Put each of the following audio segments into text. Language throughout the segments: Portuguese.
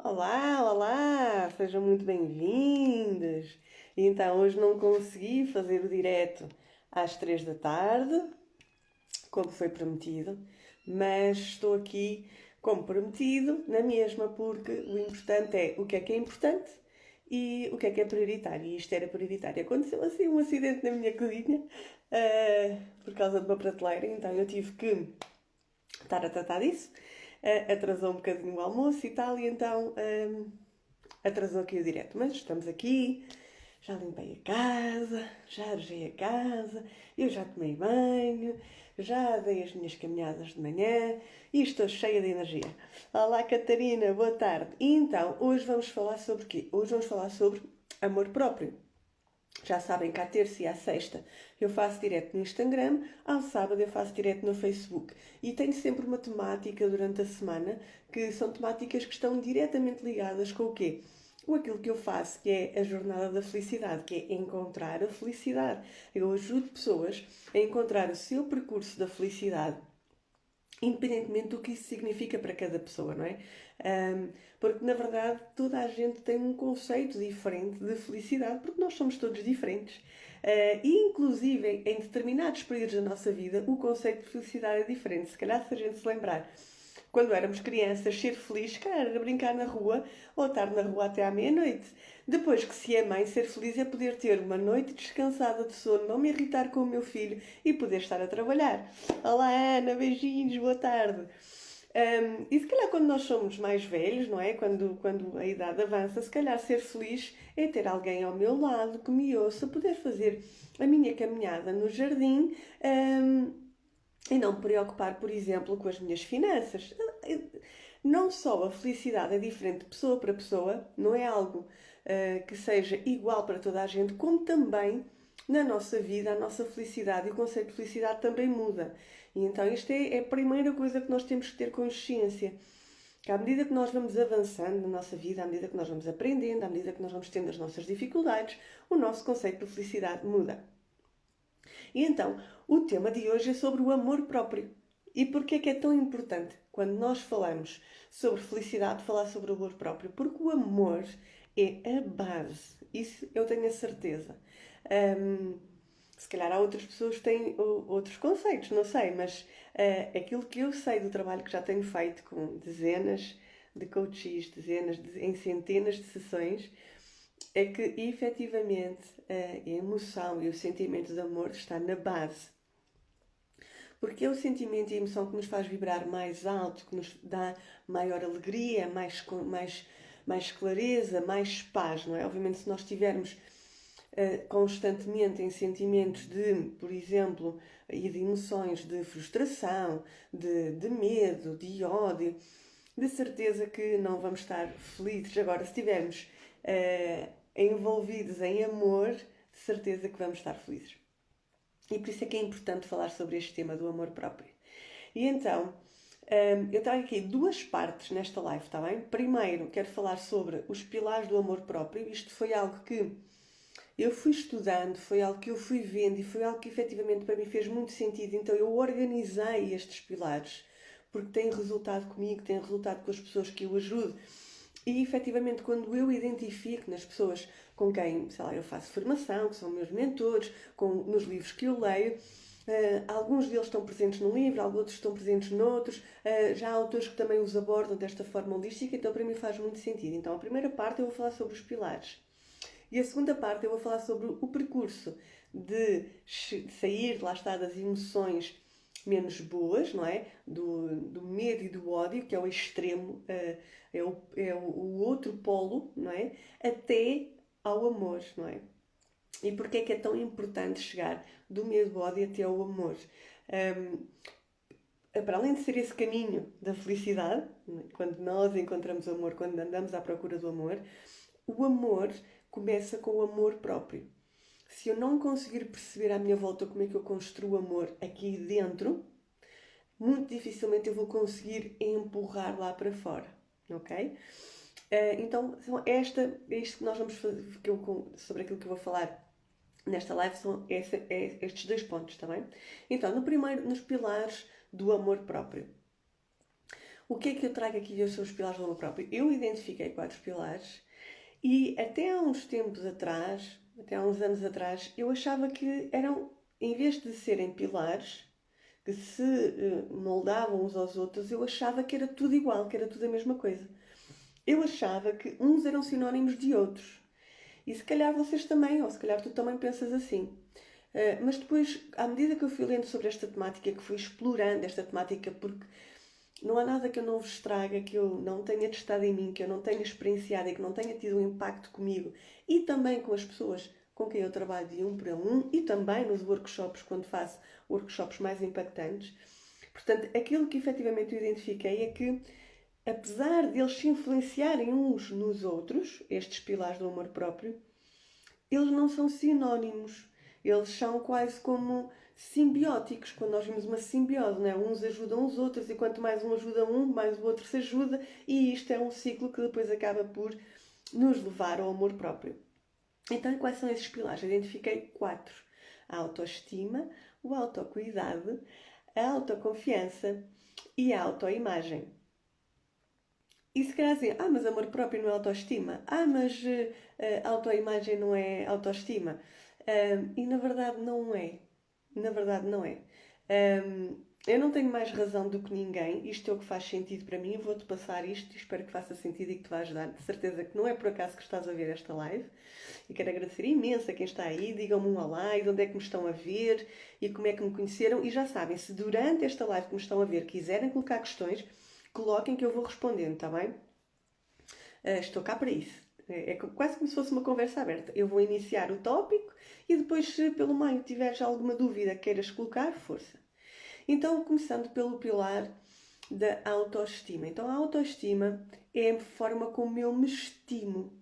Olá, olá, sejam muito bem-vindos. Então, hoje não consegui fazer o direto às 3 da tarde, como foi prometido, mas estou aqui como prometido, na mesma, porque o importante é o que é importante e o que é prioritário. E isto era prioritário. Aconteceu assim um acidente na minha cozinha, por causa de uma prateleira, então eu tive que estar a tratar disso. Atrasou um bocadinho o almoço e tal, e então atrasou aqui o direto. Mas estamos aqui, já limpei a casa, já arejei a casa, eu já tomei banho, já dei as minhas caminhadas de manhã e estou cheia de energia. Olá Catarina, boa tarde. E então, hoje vamos falar sobre o quê? Hoje vamos falar sobre amor próprio. Já sabem que à terça e à sexta eu faço direto no Instagram, ao sábado eu faço direto no Facebook. E tenho sempre uma temática durante a semana, que são temáticas que estão diretamente ligadas com o quê? Com aquilo que eu faço, que é a jornada da felicidade, que é encontrar a felicidade. Eu ajudo pessoas a encontrar o seu percurso da felicidade, independentemente do que isso significa para cada pessoa, não é? Porque na verdade toda a gente tem um conceito diferente de felicidade, porque nós somos todos diferentes. E inclusive em determinados períodos da nossa vida o conceito de felicidade é diferente. Se calhar se a gente se lembrar quando éramos crianças, ser feliz, cara, era brincar na rua ou estar na rua até à meia-noite. Depois que se é mãe, ser feliz é poder ter uma noite descansada de sono, não me irritar com o meu filho e poder estar a trabalhar. Olá Ana, beijinhos, boa tarde. E se calhar quando nós somos mais velhos, não é? Quando a idade avança, se calhar ser feliz é ter alguém ao meu lado que me ouça, poder fazer a minha caminhada no jardim, e não me preocupar, por exemplo, com as minhas finanças. Não só a felicidade é diferente de pessoa para pessoa, não é algo que seja igual para toda a gente, como também na nossa vida a nossa felicidade e o conceito de felicidade também muda. E então isto é a primeira coisa que nós temos que ter consciência. Que à medida que nós vamos avançando na nossa vida, à medida que nós vamos aprendendo, à medida que nós vamos tendo as nossas dificuldades, o nosso conceito de felicidade muda. E então, o tema de hoje é sobre o amor próprio. E porquê é que é tão importante, quando nós falamos sobre felicidade, falar sobre o amor próprio? Porque o amor é a base. Isso eu tenho a certeza. Hum, Se calhar há outras pessoas que têm outros conceitos, não sei, mas aquilo que eu sei do trabalho que já tenho feito com dezenas de coaches, em centenas de sessões, é que efetivamente a emoção e o sentimento de amor está na base. Porque é o sentimento e a emoção que nos faz vibrar mais alto, que nos dá maior alegria, mais clareza, mais paz, não é? Obviamente, se nós estivermos constantemente em sentimentos de, por exemplo, e de emoções de frustração, de medo, de ódio, de certeza que não vamos estar felizes. Agora, se estivermos envolvidos em amor, de certeza que vamos estar felizes. E por isso é que é importante falar sobre este tema do amor próprio. E então, eu trago aqui duas partes nesta live, está bem? Primeiro, quero falar sobre os pilares do amor próprio. Isto foi algo que eu fui estudando, foi algo que eu fui vendo e foi algo que efetivamente para mim fez muito sentido. Então eu organizei estes pilares porque tem resultado comigo, tem resultado com as pessoas que eu ajudo. E efetivamente, quando eu identifico nas pessoas com quem, sei lá, eu faço formação, que são meus mentores, nos livros que eu leio, alguns deles estão presentes num livro, alguns outros estão presentes noutros, já há autores que também os abordam desta forma holística, então para mim faz muito sentido. Então a primeira parte eu vou falar sobre os pilares. E a segunda parte eu vou falar sobre o percurso de sair, lá está, das emoções menos boas, não é? Do medo e do ódio, que é o extremo, é o outro polo, não é? Até ao amor, não é? E porquê é que é tão importante chegar do medo do ódio até ao amor? Para além de ser esse caminho da felicidade, quando nós encontramos o amor, quando andamos à procura do amor, o amor começa com o amor próprio. Se eu não conseguir perceber à minha volta como é que eu construo amor aqui dentro, muito dificilmente eu vou conseguir empurrar lá para fora, ok? Então, é isto que nós vamos fazer, sobre aquilo que eu vou falar nesta live, são estes dois pontos, está bem? Então, no primeiro, nos pilares do amor próprio. O que é que eu trago aqui hoje sobre os pilares do amor próprio? Eu identifiquei 4 pilares e até há uns tempos atrás, até há uns anos atrás, eu achava que eram, em vez de serem pilares, que se moldavam uns aos outros, eu achava que era tudo igual, que era tudo a mesma coisa. Eu achava que uns eram sinónimos de outros. E se calhar vocês também, ou se calhar tu também pensas assim. Mas depois, à medida que eu fui lendo sobre esta temática, que fui explorando esta temática, porque não há nada que eu não vos traga, que eu não tenha testado em mim, que eu não tenha experienciado e que não tenha tido um impacto comigo e também com as pessoas com quem eu trabalho de um para um e também nos workshops, quando faço workshops mais impactantes. Portanto, aquilo que efetivamente eu identifiquei é que, apesar deles se influenciarem uns nos outros, estes pilares do amor próprio, eles não são sinónimos. Eles são quase como simbióticos, quando nós vimos uma simbiose, não é? Uns ajudam os outros e quanto mais um ajuda um, mais o outro se ajuda, e isto é um ciclo que depois acaba por nos levar ao amor próprio. Então, quais são esses pilares? Identifiquei 4. A autoestima, o autocuidado, a autoconfiança e a autoimagem. E se calhar assim, mas amor próprio não é autoestima. Mas autoimagem não é autoestima. E na verdade não é. Na verdade não é. Eu não tenho mais razão do que ninguém. Isto é o que faz sentido para mim. Eu vou-te passar isto e espero que faça sentido e que te vá ajudar. De certeza que não é por acaso que estás a ver esta live. E quero agradecer imenso a quem está aí. Digam-me um olá e de onde é que me estão a ver e como é que me conheceram. E já sabem, se durante esta live que me estão a ver quiserem colocar questões, coloquem que eu vou respondendo, está bem? Estou cá para isso. É quase como se fosse uma conversa aberta. Eu vou iniciar o tópico e depois, se pelo meio tiveres alguma dúvida que queiras colocar, força. Então, começando pelo pilar da autoestima. Então, a autoestima é a forma como eu me estimo.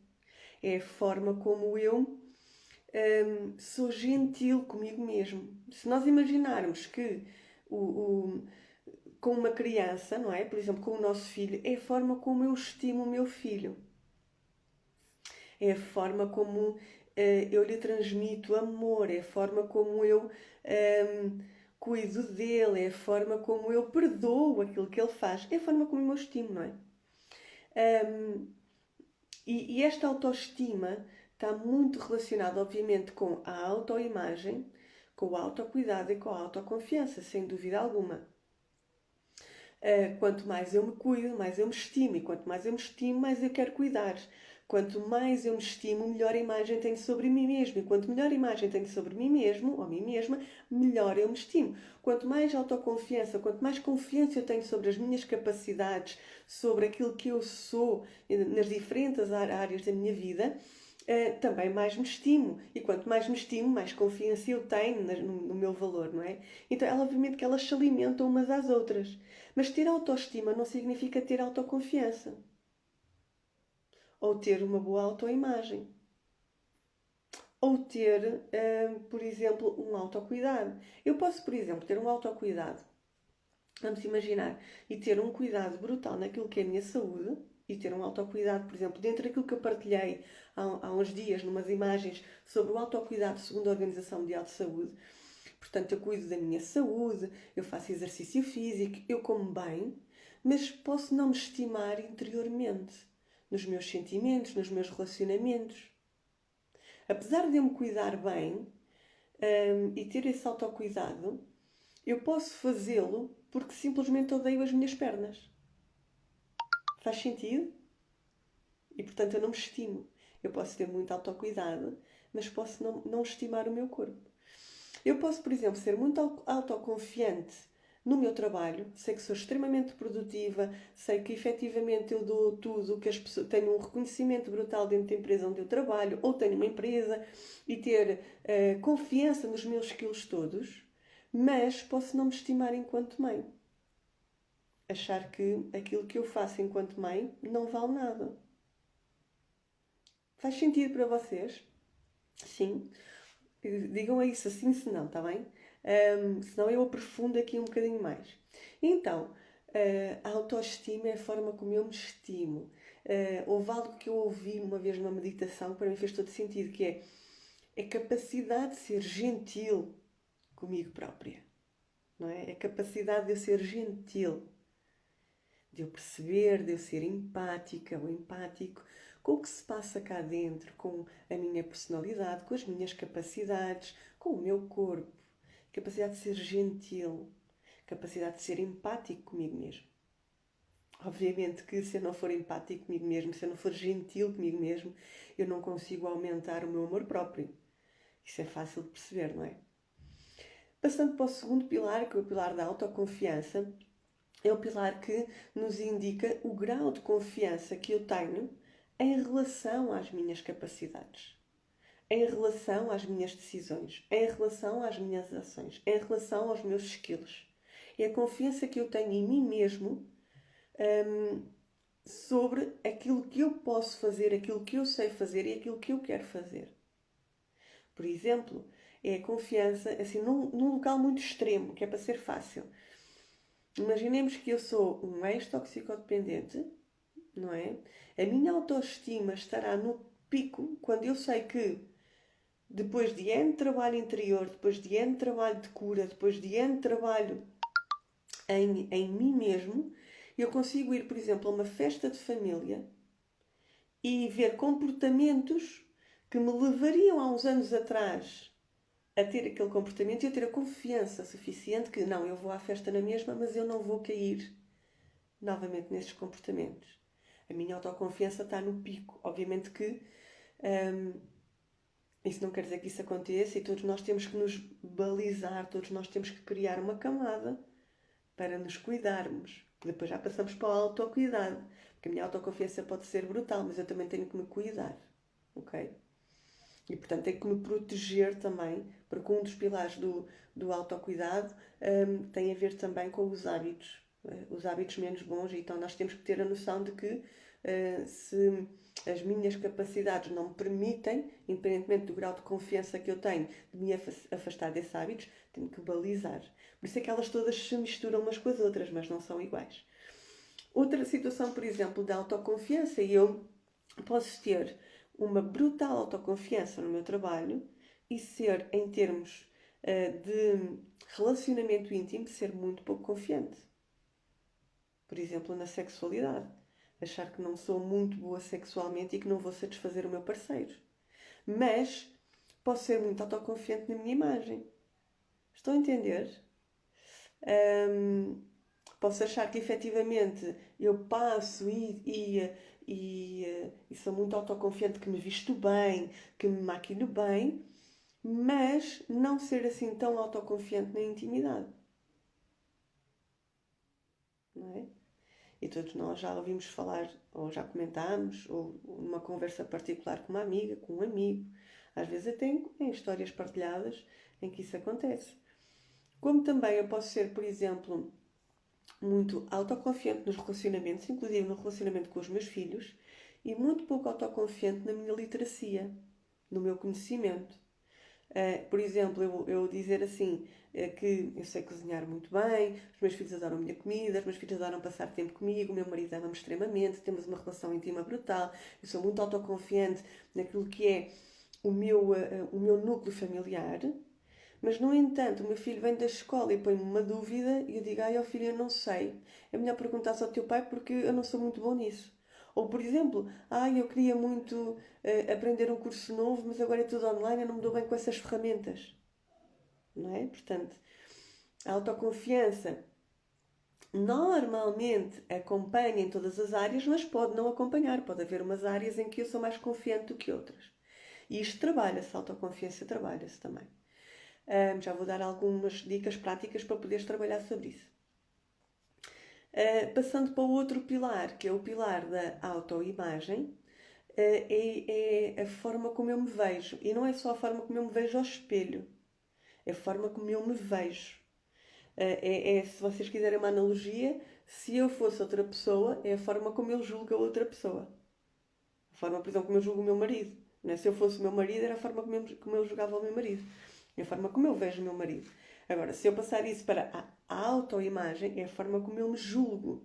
É a forma como eu sou gentil comigo mesmo. Se nós imaginarmos que o, o, com uma criança, não é? Por exemplo, com o nosso filho, é a forma como eu estimo o meu filho. É a forma como eu lhe transmito amor, é a forma como eu cuido dele, é a forma como eu perdoo aquilo que ele faz, é a forma como eu estimo, não é? E esta autoestima está muito relacionada, obviamente, com a autoimagem, com o autocuidado e com a autoconfiança, sem dúvida alguma. Quanto mais eu me cuido, mais eu me estimo. E quanto mais eu me estimo, mais eu quero cuidar. Quanto mais eu me estimo, melhor imagem tenho sobre mim mesmo. E quanto melhor imagem tenho sobre mim mesmo, ou mim mesma, melhor eu me estimo. Quanto mais autoconfiança, quanto mais confiança eu tenho sobre as minhas capacidades, sobre aquilo que eu sou nas diferentes áreas da minha vida, também mais me estimo. E quanto mais me estimo, mais confiança eu tenho no meu valor, não é? Então, obviamente que elas se alimentam umas às outras. Mas ter autoestima não significa ter autoconfiança. Ou ter uma boa autoimagem. Ou ter, por exemplo, um autocuidado. Eu posso, por exemplo, ter um autocuidado, vamos imaginar, e ter um cuidado brutal naquilo que é a minha saúde, e ter um autocuidado, por exemplo, dentro daquilo que eu partilhei há uns dias, numas imagens, sobre o autocuidado segundo a Organização Mundial de Saúde. Portanto, eu cuido da minha saúde, eu faço exercício físico, eu como bem, mas posso não me estimar interiormente, nos meus sentimentos, nos meus relacionamentos. Apesar de eu me cuidar bem, e ter esse autocuidado, eu posso fazê-lo porque simplesmente odeio as minhas pernas. Faz sentido? E portanto eu não me estimo. Eu posso ter muito autocuidado, mas posso não estimar o meu corpo. Eu posso, por exemplo, ser muito autoconfiante no meu trabalho, sei que sou extremamente produtiva, sei que efetivamente eu dou tudo, que as pessoas, tenho um reconhecimento brutal dentro da empresa onde eu trabalho, ou tenho uma empresa, e ter confiança nos meus skills todos, mas posso não me estimar enquanto mãe. Achar que aquilo que eu faço enquanto mãe não vale nada. Faz sentido para vocês? Sim. Digam isso assim, se não, está bem? Senão eu aprofundo aqui um bocadinho mais. Então, a autoestima é a forma como eu me estimo. Houve algo que eu ouvi uma vez numa meditação que para mim fez todo sentido, que é a capacidade de ser gentil comigo própria. Não é? A capacidade de eu ser gentil. de eu perceber, de eu ser empática ou empático com o que se passa cá dentro, com a minha personalidade, com as minhas capacidades, com o meu corpo, capacidade de ser gentil, capacidade de ser empático comigo mesmo. Obviamente que se eu não for empático comigo mesmo, se eu não for gentil comigo mesmo, eu não consigo aumentar o meu amor próprio. Isso é fácil de perceber, não é? Passando para o segundo pilar, que é o pilar da autoconfiança, é o pilar que nos indica o grau de confiança que eu tenho em relação às minhas capacidades, em relação às minhas decisões, em relação às minhas ações, em relação aos meus skills. É a confiança que eu tenho em mim mesmo sobre aquilo que eu posso fazer, aquilo que eu sei fazer e aquilo que eu quero fazer. Por exemplo, é a confiança assim, num local muito extremo, que é para ser fácil. Imaginemos que eu sou um ex-toxicodependente, não é? A minha autoestima estará no pico quando eu sei que depois de N trabalho interior, depois de N trabalho de cura, depois de N trabalho em mim mesmo, eu consigo ir, por exemplo, a uma festa de família e ver comportamentos que me levariam há uns anos atrás a ter aquele comportamento e a ter a confiança suficiente que não, eu vou à festa na mesma, mas eu não vou cair novamente nesses comportamentos. A minha autoconfiança está no pico. Obviamente que isso não quer dizer que isso aconteça e todos nós temos que nos balizar, todos nós temos que criar uma camada para nos cuidarmos. Depois já passamos para o autocuidado. Porque a minha autoconfiança pode ser brutal, mas eu também tenho que me cuidar. Ok? E portanto tenho que me proteger também, porque um dos pilares do autocuidado tem a ver também com os hábitos menos bons. Então nós temos que ter a noção de que se as minhas capacidades não me permitem, independentemente do grau de confiança que eu tenho, de me afastar desses hábitos, tenho que balizar. Por isso é que elas todas se misturam umas com as outras, mas não são iguais. Outra situação, por exemplo, de autoconfiança, e eu posso ter uma brutal autoconfiança no meu trabalho e ser, em termos de relacionamento íntimo, ser muito pouco confiante. Por exemplo, na sexualidade. Achar que não sou muito boa sexualmente e que não vou satisfazer o meu parceiro. Mas posso ser muito autoconfiante na minha imagem. Estão a entender? Posso achar que efetivamente eu passo e sou muito autoconfiante que me visto bem, que me maquilho bem, mas não ser assim tão autoconfiante na intimidade. Não é? E todos nós já ouvimos falar, ou já comentámos, ou numa conversa particular com uma amiga, com um amigo, às vezes até em histórias partilhadas em que isso acontece. Como também eu posso ser, por exemplo, muito autoconfiante nos relacionamentos, inclusive no relacionamento com os meus filhos, e muito pouco autoconfiante na minha literacia, no meu conhecimento. Por exemplo, eu dizer assim, que eu sei cozinhar muito bem, os meus filhos adoram a minha comida, os meus filhos adoram passar tempo comigo, o meu marido ama-me extremamente, temos uma relação íntima brutal, eu sou muito autoconfiante naquilo que é o meu núcleo familiar, mas, no entanto, o meu filho vem da escola e põe-me uma dúvida e eu digo, ai, ó filho, eu não sei. É melhor perguntar ao teu pai porque eu não sou muito bom nisso. Ou, por exemplo, ai, eu queria muito aprender um curso novo, mas agora é tudo online, eu não me dou bem com essas ferramentas. Não é? Portanto, a autoconfiança normalmente acompanha em todas as áreas, mas pode não acompanhar. Pode haver umas áreas em que eu sou mais confiante do que outras. E isto trabalha-se, a autoconfiança trabalha-se também. Já vou dar algumas dicas práticas para poderes trabalhar sobre isso. Passando para o outro pilar, que é o pilar da autoimagem, é a forma como eu me vejo. E não é só a forma como eu me vejo ao espelho, é a forma como eu me vejo. Se vocês quiserem uma analogia, se eu fosse outra pessoa, é a forma como eu julgo a outra pessoa. A forma, por exemplo, como eu julgo o meu marido. Não é? Se eu fosse o meu marido, era a forma como eu julgava o meu marido. É a forma como eu vejo o meu marido. Agora, se eu passar isso para a autoimagem, é a forma como eu me julgo.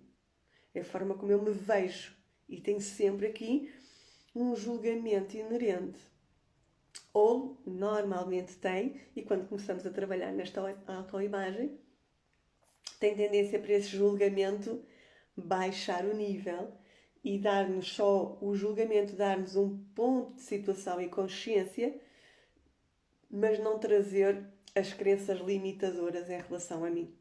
É a forma como eu me vejo. E tem sempre aqui um julgamento inerente. Ou, normalmente tem, e quando começamos a trabalhar nesta autoimagem, tem tendência para esse julgamento baixar o nível e dar-nos só o julgamento, dar-nos um ponto de situação e consciência, mas não trazer as crenças limitadoras em relação a mim.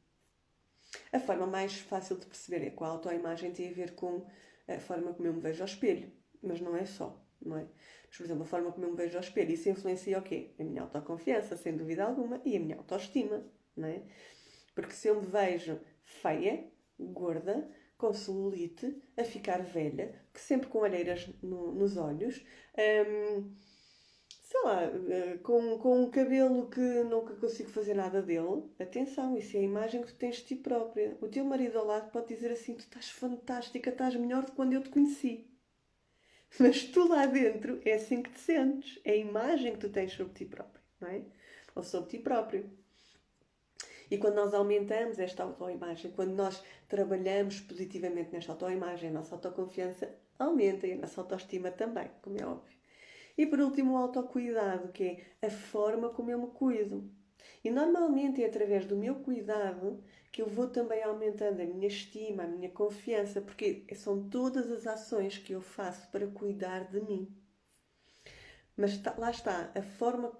A forma mais fácil de perceber é que a autoimagem tem a ver com a forma como eu me vejo ao espelho, mas não é só, não é? Mas, por exemplo, a forma como eu me vejo ao espelho, isso influencia o quê? A minha autoconfiança, sem dúvida alguma, e a minha autoestima, não é? Porque se eu me vejo feia, gorda, com celulite, a ficar velha, que sempre com olheiras nos olhos, sei lá, com um cabelo que nunca consigo fazer nada dele, atenção, isso é a imagem que tu tens de ti própria. O teu marido ao lado pode dizer assim: tu estás fantástica, estás melhor do que quando eu te conheci. Mas tu lá dentro é assim que te sentes, é a imagem que tu tens sobre ti próprio, não é? Ou sobre ti próprio. E quando nós aumentamos esta autoimagem, quando nós trabalhamos positivamente nesta autoimagem, a nossa autoconfiança aumenta e a nossa autoestima também, como é óbvio. E por último, o autocuidado, que é a forma como eu me cuido. E normalmente é através do meu cuidado que eu vou também aumentando a minha estima, a minha confiança, porque são todas as ações que eu faço para cuidar de mim. Mas lá está, a forma,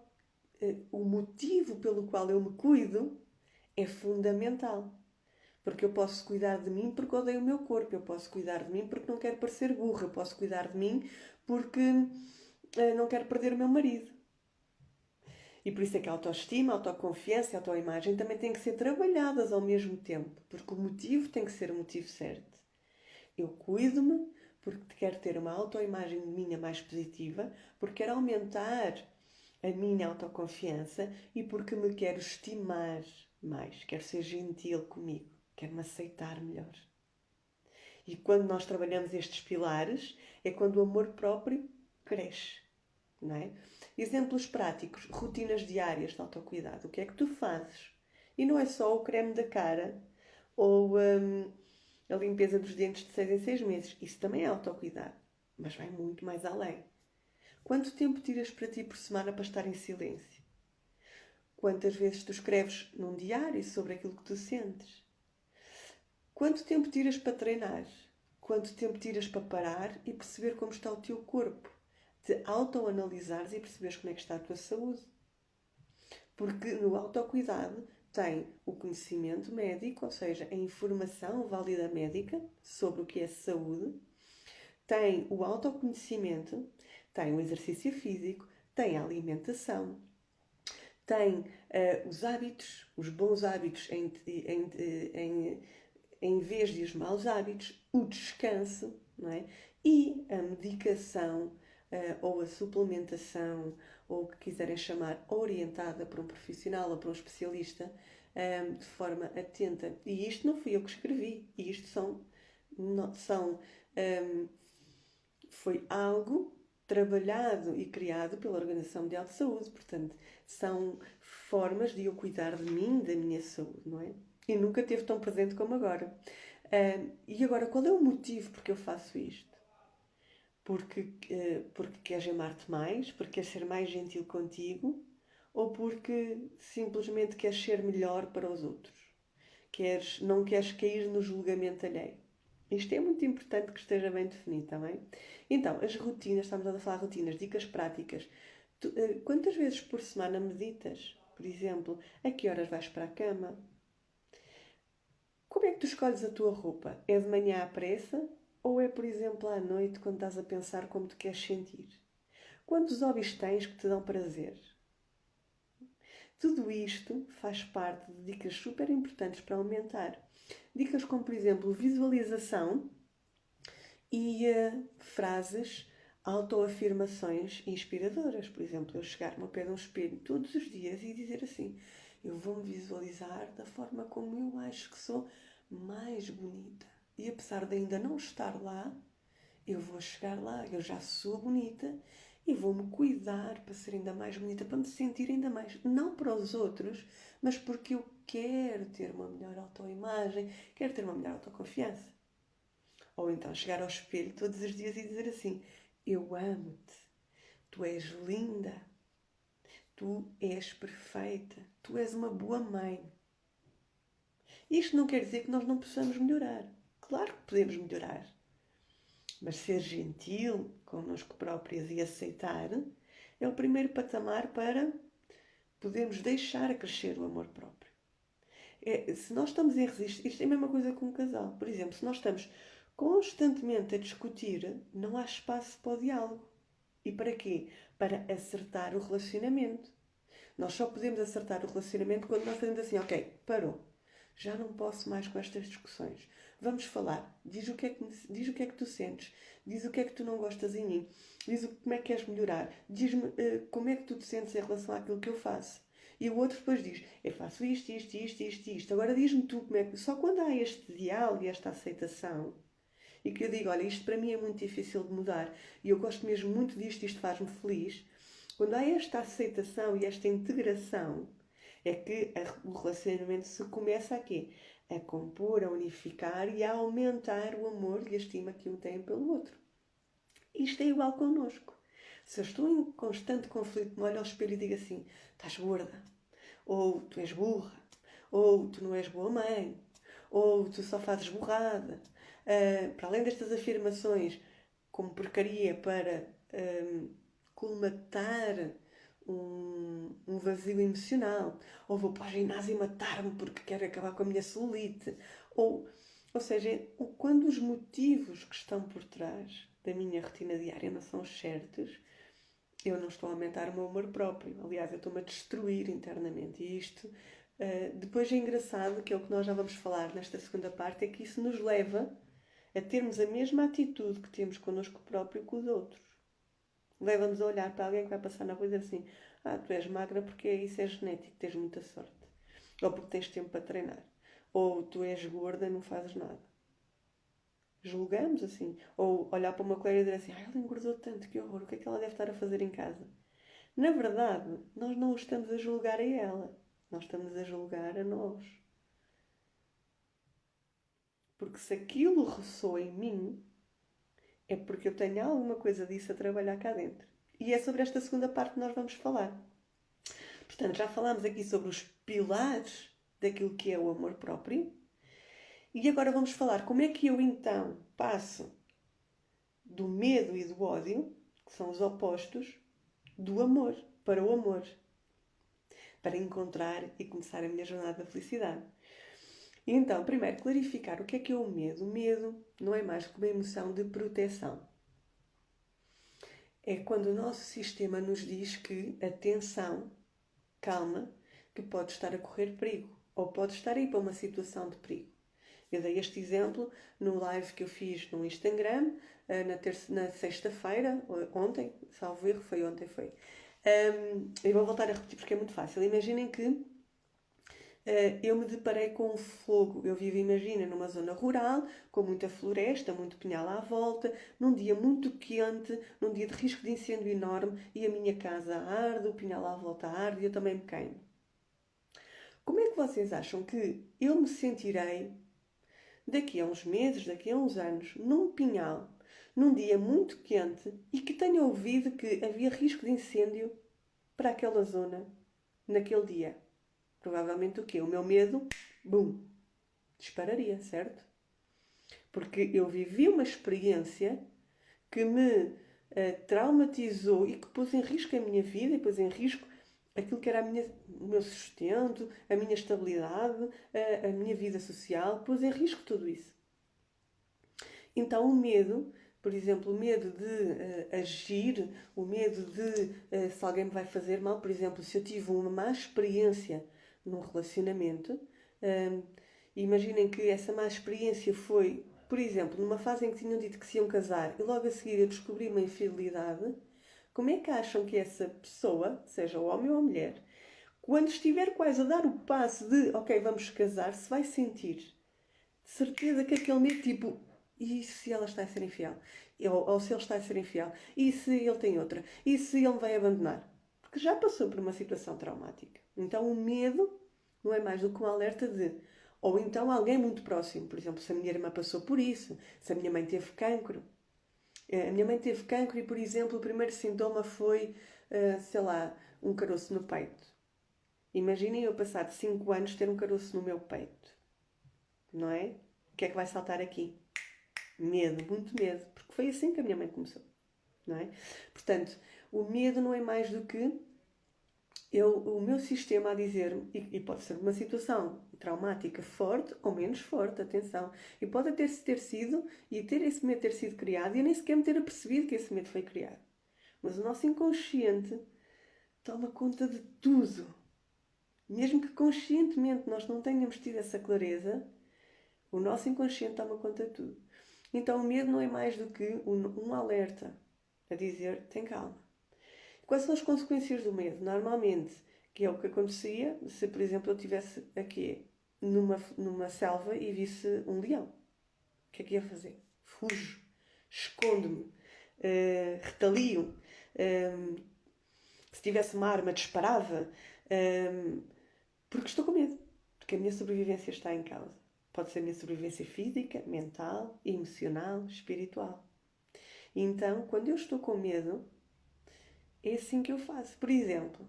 o motivo pelo qual eu me cuido é fundamental. Porque eu posso cuidar de mim porque odeio o meu corpo, eu posso cuidar de mim porque não quero parecer burra, eu posso cuidar de mim porque não quero perder o meu marido. E por isso é que a autoestima, a autoconfiança e a autoimagem também têm que ser trabalhadas ao mesmo tempo, porque o motivo tem que ser o motivo certo. Eu cuido-me porque quero ter uma autoimagem minha mais positiva, porque quero aumentar a minha autoconfiança e porque me quero estimar mais, quero ser gentil comigo, quero me aceitar melhor. E quando nós trabalhamos estes pilares, é quando o amor próprio cresce, não é? Exemplos práticos, rotinas diárias de autocuidado. O que é que tu fazes? E não é só o creme da cara ou a limpeza dos dentes de 6 em 6 meses. Isso também é autocuidado, mas vai muito mais além. Quanto tempo tiras para ti por semana para estar em silêncio? Quantas vezes tu escreves num diário sobre aquilo que tu sentes? Quanto tempo tiras para treinar? Quanto tempo tiras para parar e perceber como está o teu corpo? De autoanalisares e perceberes como é que está a tua saúde. Porque no autocuidado tem o conhecimento médico, ou seja, a informação válida médica sobre o que é saúde, tem o autoconhecimento, tem o exercício físico, tem a alimentação, tem os hábitos, os bons hábitos em vez de os maus hábitos, o descanso, não é? E a medicação ou a suplementação, ou o que quiserem chamar, orientada por um profissional ou por um especialista, de forma atenta. E isto não fui eu que escrevi, isto foi algo trabalhado e criado pela Organização Mundial de Saúde. Portanto, são formas de eu cuidar de mim, da minha saúde, não é? E nunca esteve tão presente como agora. E agora, qual é o motivo porque eu faço isto? Porque queres amar-te mais? Porque queres ser mais gentil contigo? Ou porque simplesmente queres ser melhor para os outros? Não queres cair no julgamento alheio? Isto é muito importante que esteja bem definido, também. Então, as rotinas, estamos a falar de rotinas, dicas práticas. Quantas vezes por semana meditas? Por exemplo, a que horas vais para a cama? Como é que tu escolhes a tua roupa? É de manhã à pressa? Ou é, por exemplo, à noite, quando estás a pensar como te queres sentir? Quantos hobbies tens que te dão prazer? Tudo isto faz parte de dicas super importantes para aumentar. Dicas como, por exemplo, visualização e frases, autoafirmações inspiradoras. Por exemplo, eu chegar-me ao pé de um espelho todos os dias e dizer assim: eu vou-me visualizar da forma como eu acho que sou mais bonita. E apesar de ainda não estar lá, eu vou chegar lá, eu já sou bonita e vou-me cuidar para ser ainda mais bonita, para me sentir ainda mais, não para os outros, mas porque eu quero ter uma melhor autoimagem, quero ter uma melhor autoconfiança. Ou então chegar ao espelho todos os dias e dizer assim: eu amo-te, tu és linda, tu és perfeita, tu és uma boa mãe. Isto não quer dizer que nós não possamos melhorar. Claro que podemos melhorar, mas ser gentil connosco próprias e aceitar é o primeiro patamar para podermos deixar crescer o amor próprio. Se nós estamos em resistência, isto é a mesma coisa com um casal. Por exemplo, se nós estamos constantemente a discutir, não há espaço para o diálogo. E para quê? Para acertar o relacionamento. Nós só podemos acertar o relacionamento quando nós fazemos assim, ok, parou. Já não posso mais com estas discussões. Vamos falar. Diz o que é que tu sentes. Diz o que é que tu não gostas em mim. Diz como é que queres melhorar. Diz-me como é que tu te sentes em relação àquilo que eu faço. E o outro depois diz, eu faço isto. Agora diz-me tu como é que... Só quando há este diálogo e esta aceitação e que eu digo, olha, isto para mim é muito difícil de mudar e eu gosto mesmo muito disto, isto faz-me feliz. Quando há esta aceitação e esta integração, é que o relacionamento se começa a quê? A compor, a unificar e a aumentar o amor e a estima que um tem pelo outro. Isto é igual connosco. Se eu estou em constante conflito, me olho ao espelho e digo assim, estás gorda, ou tu és burra, ou tu não és boa mãe, ou tu só fazes burrada. Para além destas afirmações como porcaria para colmatar um vazio emocional, ou vou para o ginásio matar-me porque quero acabar com a minha celulite, ou seja, quando os motivos que estão por trás da minha rotina diária não são os certos, eu não estou a aumentar o meu amor próprio. Aliás, eu estou-me a destruir internamente. E isto, depois é engraçado, que é o que nós já vamos falar nesta segunda parte, é que isso nos leva a termos a mesma atitude que temos connosco próprio com os outros. Leva-nos a olhar para alguém que vai passar na rua e dizer assim, tu és magra porque isso é genético, tens muita sorte. Ou porque tens tempo para treinar. Ou tu és gorda e não fazes nada. Julgamos assim. Ou olhar para uma colega e dizer assim, ela engordou tanto, que horror, o que é que ela deve estar a fazer em casa? Na verdade, nós não o estamos a julgar a ela. Nós estamos a julgar a nós. Porque se aquilo ressoa em mim, é porque eu tenho alguma coisa disso a trabalhar cá dentro. E é sobre esta segunda parte que nós vamos falar. Portanto, já falámos aqui sobre os pilares daquilo que é o amor próprio. E agora vamos falar como é que eu então passo do medo e do ódio, que são os opostos, do amor para o amor. Para encontrar e começar a minha jornada da felicidade. E então, primeiro, clarificar o que é o medo. O medo não é mais que uma emoção de proteção. É quando o nosso sistema nos diz que, atenção, calma, que pode estar a correr perigo. Ou pode estar aí para uma situação de perigo. Eu dei este exemplo no live que eu fiz no Instagram, na sexta-feira, ontem, salvo erro, foi ontem, foi. Eu vou voltar a repetir porque é muito fácil. Imaginem que eu me deparei com um fogo. Eu vivo, imagina, numa zona rural, com muita floresta, muito pinhal à volta, num dia muito quente, num dia de risco de incêndio enorme, e a minha casa arde, o pinhal à volta arde e eu também me queimo. Como é que vocês acham que eu me sentirei daqui a uns meses, daqui a uns anos, num pinhal, num dia muito quente e que tenha ouvido que havia risco de incêndio para aquela zona naquele dia? Provavelmente o quê? O meu medo, bum, dispararia, certo? Porque eu vivi uma experiência que me traumatizou e que pôs em risco a minha vida e pôs em risco aquilo que era o meu sustento, a minha estabilidade, a minha vida social, pôs em risco tudo isso. Então o medo, por exemplo, o medo de agir, o medo de se alguém me vai fazer mal, por exemplo, se eu tive uma má experiência num relacionamento, imaginem que essa má experiência foi, por exemplo, numa fase em que tinham dito que se iam casar e logo a seguir eu descobri uma infidelidade. Como é que acham que essa pessoa, seja homem ou mulher, quando estiver quase a dar o passo de ok, vamos casar, se vai sentir de certeza que aquele medo tipo, e se ela está a ser infiel? Ou se ele está a ser infiel? E se ele tem outra? E se ele me vai abandonar? Porque já passou por uma situação traumática. Então o medo não é mais do que um alerta de... Ou então alguém muito próximo. Por exemplo, se a minha irmã passou por isso. Se a minha mãe teve cancro. A minha mãe teve cancro e, por exemplo, o primeiro sintoma foi, sei lá, um caroço no peito. Imaginem eu passar de 5 anos ter um caroço no meu peito. Não é? O que é que vai saltar aqui? Medo, muito medo, porque foi assim que a minha mãe começou, não é? Portanto, o medo não é mais do que o meu sistema a dizer-me, e pode ser uma situação traumática forte ou menos forte, atenção, e pode ter sido, e ter esse medo ter sido criado, e eu nem sequer me ter apercebido que esse medo foi criado. Mas o nosso inconsciente toma conta de tudo. Mesmo que conscientemente nós não tenhamos tido essa clareza, o nosso inconsciente toma conta de tudo. Então o medo não é mais do que um alerta a dizer, tem calma. Quais são as consequências do medo? Normalmente, que é o que acontecia se, por exemplo, eu estivesse aqui numa selva e visse um leão. O que é que ia fazer? Fujo, escondo-me, retalio. Se tivesse uma arma, disparava. Porque estou com medo. Porque a minha sobrevivência está em causa. Pode ser a minha sobrevivência física, mental, emocional, espiritual. E então, quando eu estou com medo, é assim que eu faço. Por exemplo,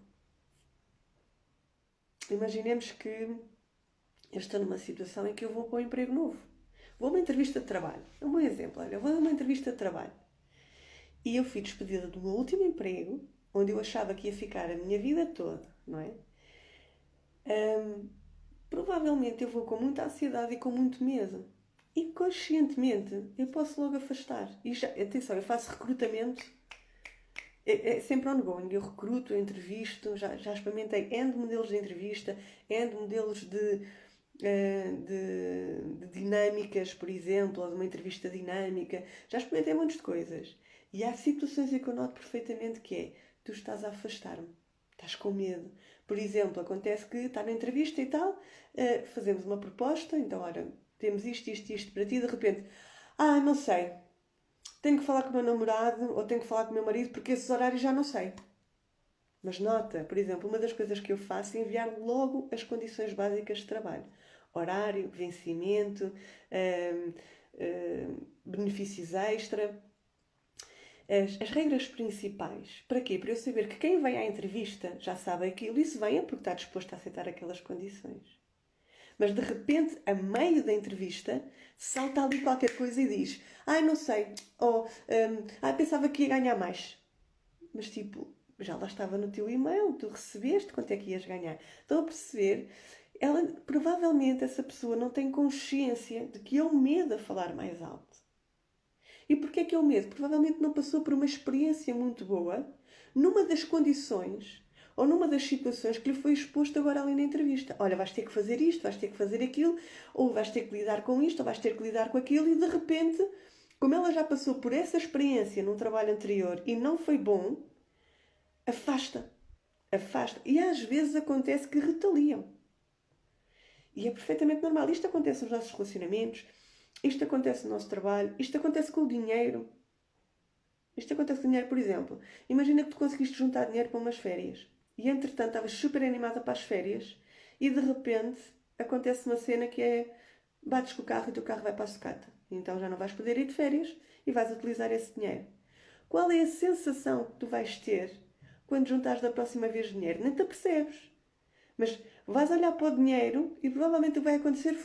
imaginemos que eu estou numa situação em que eu vou para um emprego novo. Vou a uma entrevista de trabalho. É um bom exemplo. Olha, eu vou a uma entrevista de trabalho. E eu fui despedida do meu último emprego, onde eu achava que ia ficar a minha vida toda, não é? Provavelmente eu vou com muita ansiedade e com muito medo. E conscientemente eu posso logo afastar. E já, atenção, eu faço recrutamento. É sempre ongoing. Eu recruto, eu entrevisto, já experimentei N modelos de entrevista, N modelos de dinâmicas, por exemplo, ou de uma entrevista dinâmica. Já experimentei montes de coisas. E há situações em que eu noto perfeitamente que é, tu estás a afastar-me, estás com medo. Por exemplo, acontece que está na entrevista e tal, fazemos uma proposta, então, olha, temos isto para ti, de repente, não sei, tenho que falar com o meu namorado ou tenho que falar com o meu marido porque esses horários já não sei. Mas nota, por exemplo, uma das coisas que eu faço é enviar logo as condições básicas de trabalho. Horário, vencimento, benefícios extra. As regras principais. Para quê? Para eu saber que quem vem à entrevista já sabe aquilo e se vem é porque está disposto a aceitar aquelas condições. Mas de repente, a meio da entrevista, salta ali qualquer coisa e diz: não sei, ou pensava que ia ganhar mais. Mas tipo, já lá estava no teu e-mail, tu recebeste quanto é que ias ganhar. Estão a perceber? Provavelmente essa pessoa não tem consciência de que é o medo a falar mais alto. E porquê é que é o medo? Provavelmente não passou por uma experiência muito boa numa das condições ou numa das situações que lhe foi exposto agora ali na entrevista. Olha, vais ter que fazer isto, vais ter que fazer aquilo, ou vais ter que lidar com isto, ou vais ter que lidar com aquilo, e de repente, como ela já passou por essa experiência num trabalho anterior e não foi bom, afasta. Afasta. E às vezes acontece que retaliam. E é perfeitamente normal. Isto acontece nos nossos relacionamentos, isto acontece no nosso trabalho, isto acontece com o dinheiro. Isto acontece com o dinheiro, por exemplo. Imagina que tu conseguiste juntar dinheiro para umas férias e entretanto estavas super animada para as férias e de repente acontece uma cena que é bates com o carro e o teu carro vai para a sucata. Então já não vais poder ir de férias e vais utilizar esse dinheiro. Qual é a sensação que tu vais ter quando juntares da próxima vez dinheiro? Nem te apercebes. Mas vais olhar para o dinheiro e provavelmente o que vai acontecer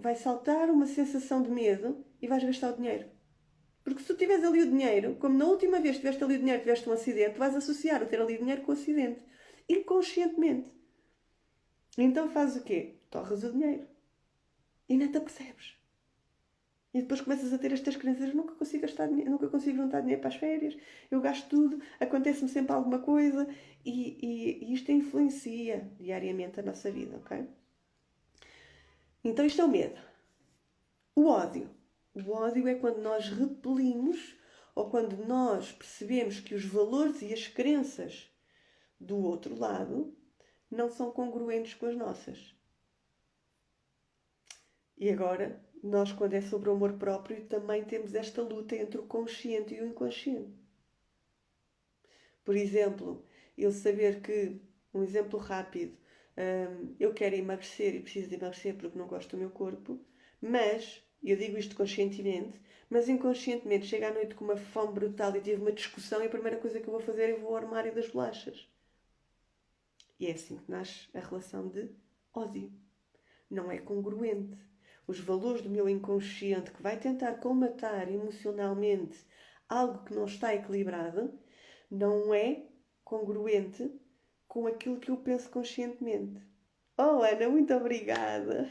vai saltar uma sensação de medo e vais gastar o dinheiro. Porque se tu tiveres ali o dinheiro, como na última vez que tiveste ali o dinheiro, tiveste um acidente, vais associar o ter ali o dinheiro com o acidente. Inconscientemente. Então fazes o quê? Torras o dinheiro. E nem te apercebes. E depois começas a ter estas crenças, nunca consigo gastar dinheiro, nunca consigo juntar dinheiro para as férias, eu gasto tudo, acontece-me sempre alguma coisa e isto influencia diariamente a nossa vida, ok? Então isto é o medo. O ódio. O ódio é quando nós repelimos ou quando nós percebemos que os valores e as crenças do outro lado não são congruentes com as nossas. E agora, nós, quando é sobre o amor próprio, também temos esta luta entre o consciente e o inconsciente. Por exemplo, eu saber que, um exemplo rápido, eu quero emagrecer e preciso de emagrecer porque não gosto do meu corpo, mas, eu digo isto conscientemente, mas inconscientemente chego à noite com uma fome brutal e tive uma discussão e a primeira coisa que eu vou fazer é vou ao armário das bolachas. E é assim que nasce a relação de ódio. Não é congruente. os valores do meu inconsciente, que vai tentar colmatar emocionalmente algo que não está equilibrado, não é congruente com aquilo que eu penso conscientemente. Oh, Ana, muito obrigada!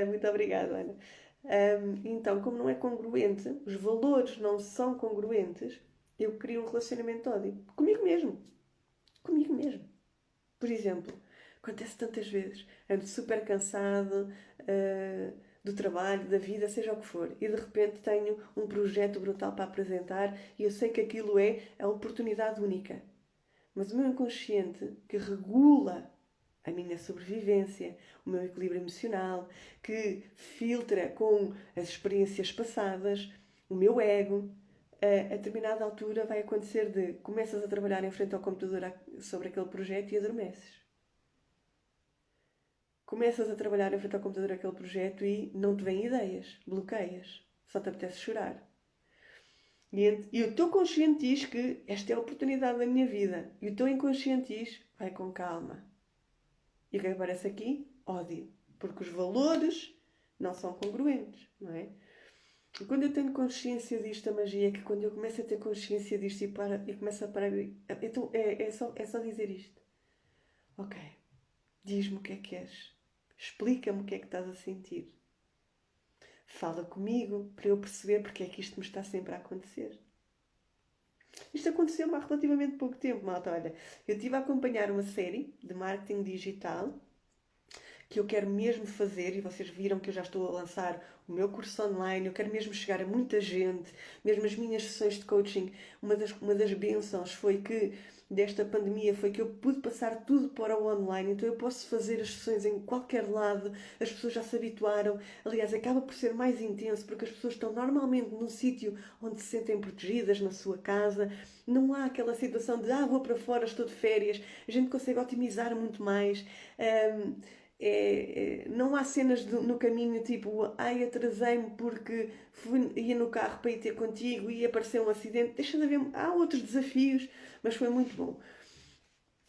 Muito obrigada, Ana. Então, como não é congruente, os valores não são congruentes, eu crio um relacionamento de ódio. Comigo mesmo. Comigo mesmo. Por exemplo, acontece tantas vezes. Ando super cansado do trabalho, da vida, seja o que for. E de repente tenho um projeto brutal para apresentar e eu sei que aquilo é a oportunidade única. Mas o meu inconsciente, que regula a minha sobrevivência, o meu equilíbrio emocional, que filtra com as experiências passadas, o meu ego, a determinada altura vai acontecer de começas a trabalhar em frente ao computador sobre aquele projeto e adormeces. Começas a trabalhar em frente ao computador aquele projeto e não te vêm ideias, bloqueias, só te apetece chorar. E o teu consciente diz que esta é a oportunidade da minha vida. E o teu inconsciente diz, vai com calma. E o que aparece aqui? Ódio. Porque os valores não são congruentes, não é? E quando eu tenho consciência disto, a magia é que quando eu começo a ter consciência disto e começo a parar... Então é só dizer isto. Ok, diz-me o que é que és. Explica-me o que é que estás a sentir. Fala comigo para eu perceber porque é que isto me está sempre a acontecer. Isto aconteceu há relativamente pouco tempo, malta. Olha, eu estive a acompanhar uma série de marketing digital que eu quero mesmo fazer, e vocês viram que eu já estou a lançar o meu curso online, eu quero mesmo chegar a muita gente, mesmo as minhas sessões de coaching, uma das bênçãos foi que desta pandemia foi que eu pude passar tudo para o online, então eu posso fazer as sessões em qualquer lado, as pessoas já se habituaram, aliás, acaba por ser mais intenso porque as pessoas estão normalmente num sítio onde se sentem protegidas, na sua casa, não há aquela situação de vou para fora, estou de férias, a gente consegue otimizar muito mais. Não há cenas no caminho tipo, atrasei-me porque ia no carro para ir ter contigo e apareceu um acidente. Deixa de haver, há outros desafios, mas foi muito bom.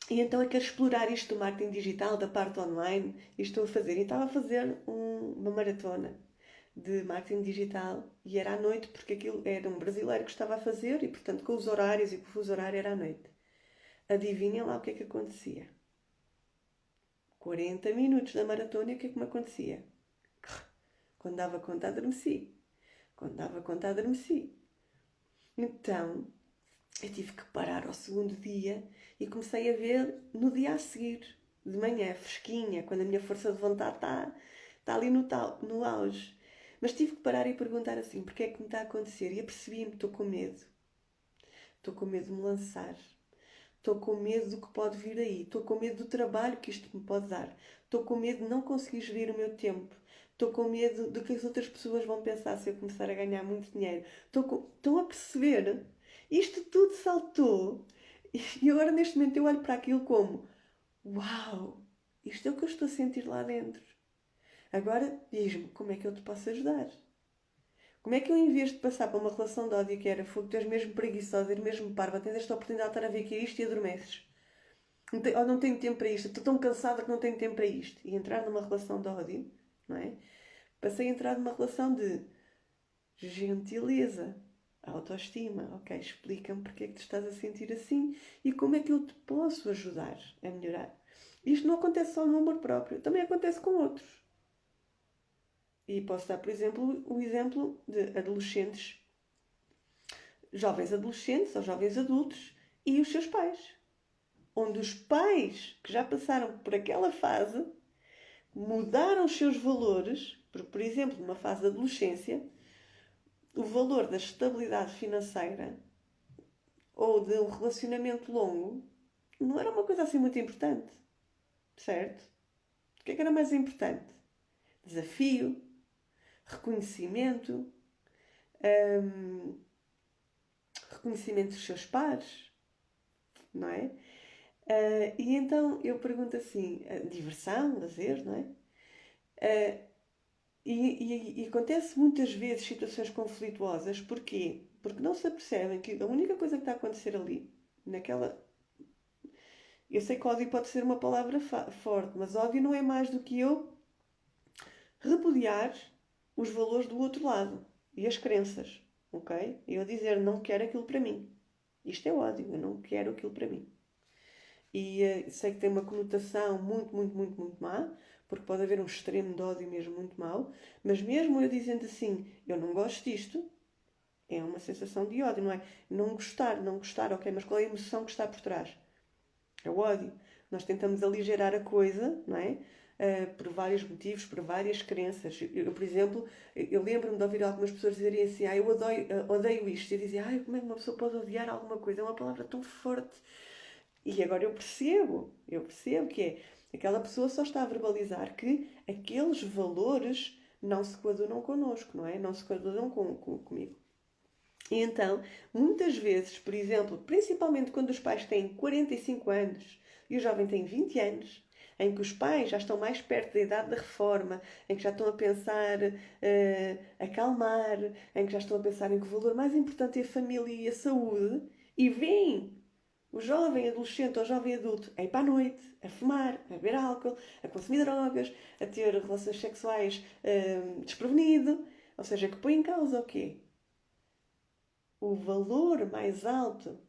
E então eu quero explorar isto do marketing digital, da parte online, e estou a fazer. E estava a fazer uma maratona de marketing digital e era à noite, porque aquilo era um brasileiro que estava a fazer e, portanto, com os horários e com o fuso horário era à noite. Adivinhem lá o que é que acontecia. 40 minutos da maratona e o que é que me acontecia? Quando dava conta, adormeci. Quando dava conta, adormeci. Então, eu tive que parar ao segundo dia e comecei a ver no dia a seguir, de manhã, fresquinha, quando a minha força de vontade está ali no auge. Mas tive que parar e perguntar assim, porque é que me está a acontecer? E apercebi-me, estou com medo. Estou com medo de me lançar. Estou com medo do que pode vir aí. Estou com medo do trabalho que isto me pode dar. Estou com medo de não conseguir gerir o meu tempo. Estou com medo do que as outras pessoas vão pensar se eu começar a ganhar muito dinheiro. Estão a perceber? Isto tudo saltou. E agora, neste momento, eu olho para aquilo como: uau! Isto é o que eu estou a sentir lá dentro. Agora, diz-me, como é que eu te posso ajudar? Como é que eu, em vez de passar para uma relação de ódio que era fogo, tu és mesmo preguiçosa, és mesmo parva, tens esta oportunidade de estar a ver que é isto e adormeces? Não tenho tempo para isto, estou tão cansada que não tenho tempo para isto. E entrar numa relação de ódio, não é? Passei a entrar numa relação de gentileza, autoestima. Ok, explica-me porque é que te estás a sentir assim e como é que eu te posso ajudar a melhorar. Isto não acontece só no amor próprio, também acontece com outros. E posso dar, por exemplo, o exemplo de adolescentes, jovens adolescentes ou jovens adultos e os seus pais. Onde os pais que já passaram por aquela fase mudaram os seus valores, por exemplo, numa fase de adolescência, o valor da estabilidade financeira ou de um relacionamento longo não era uma coisa assim muito importante, certo? O que é que era mais importante? Desafio, reconhecimento, reconhecimento dos seus pares, não é? E então eu pergunto assim, diversão, lazer, não é? E acontece muitas vezes situações conflituosas. Porquê? Porque não se apercebem que a única coisa que está a acontecer ali, naquela... Eu sei que ódio pode ser uma palavra forte, mas ódio não é mais do que eu repudiar os valores do outro lado e as crenças, ok? Eu dizer não quero aquilo para mim. Isto é ódio, eu não quero aquilo para mim. E sei que tem uma conotação muito, muito, muito, muito má, porque pode haver um extremo de ódio mesmo muito mau, mas mesmo eu dizendo assim, eu não gosto disto, é uma sensação de ódio, não é? Não gostar, ok, mas qual é a emoção que está por trás? É o ódio. Nós tentamos aligerar a coisa, não é? Por vários motivos, por várias crenças. Por exemplo, eu lembro-me de ouvir algumas pessoas dizerem assim: eu odeio isto. E eu dizia: como é que uma pessoa pode odiar alguma coisa? É uma palavra tão forte. E agora eu percebo que é aquela pessoa só está a verbalizar que aqueles valores não se coadunam connosco, não é? Não se coadunam comigo. E então, muitas vezes, por exemplo, principalmente quando os pais têm 45 anos e o jovem tem 20 anos, em que os pais já estão mais perto da idade da reforma, em que já estão a pensar acalmar, em que já estão a pensar em que o valor mais importante é a família e a saúde, e veem o jovem adolescente ou jovem adulto a ir para a noite, a fumar, a beber álcool, a consumir drogas, a ter relações sexuais desprevenido, ou seja, que põe em causa o quê? O valor mais alto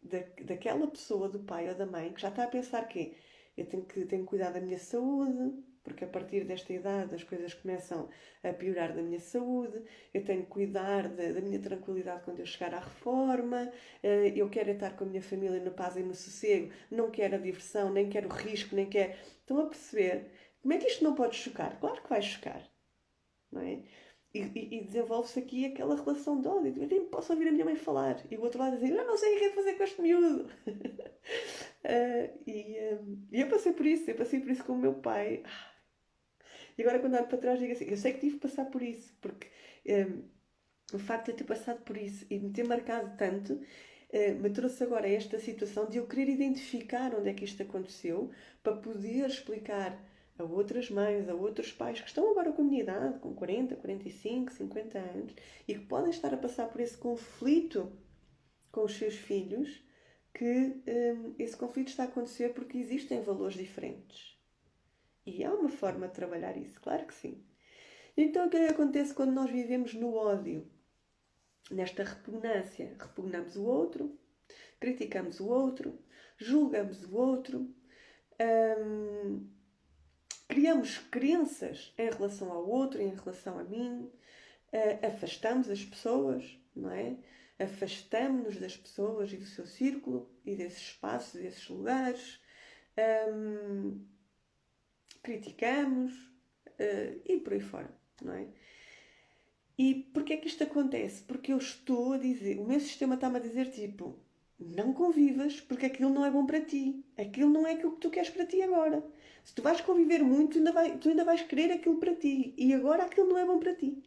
daquela pessoa, do pai ou da mãe, que já está a pensar que eu tenho que cuidar da minha saúde, porque a partir desta idade as coisas começam a piorar da minha saúde, eu tenho que cuidar da minha tranquilidade quando eu chegar à reforma, eu quero estar com a minha família na paz e no sossego, não quero a diversão, nem quero o risco, nem quero. Estão a perceber? Como é que isto não pode chocar? Claro que vai chocar, não é? E desenvolve-se aqui aquela relação de ódio. Eu nem posso ouvir a minha mãe falar. E o outro lado dizer, eu não sei o que é fazer com este miúdo. E eu passei por isso com o meu pai. E agora quando olho para trás digo assim, eu sei que tive que passar por isso, porque o facto de eu ter passado por isso e me ter marcado tanto, me trouxe agora esta situação de eu querer identificar onde é que isto aconteceu, para poder explicar a outras mães, a outros pais que estão agora com a minha idade, com 40, 45, 50 anos, e que podem estar a passar por esse conflito com os seus filhos, que esse conflito está a acontecer porque existem valores diferentes. E há uma forma de trabalhar isso, claro que sim. Então o que é que acontece quando nós vivemos no ódio? Nesta repugnância, repugnamos o outro, criticamos o outro, julgamos o outro, hum, criamos crenças em relação ao outro, em relação a mim, afastamos as pessoas, não é? Afastamos-nos das pessoas e do seu círculo e desses espaços, desses lugares, hum, criticamos e por aí fora, não é? E porquê é que isto acontece? Porque eu estou a dizer, o meu sistema está-me a dizer tipo, não convivas porque aquilo não é bom para ti. Aquilo não é aquilo que tu queres para ti agora. Se tu vais conviver muito, tu ainda vais querer aquilo para ti. E agora aquilo não é bom para ti.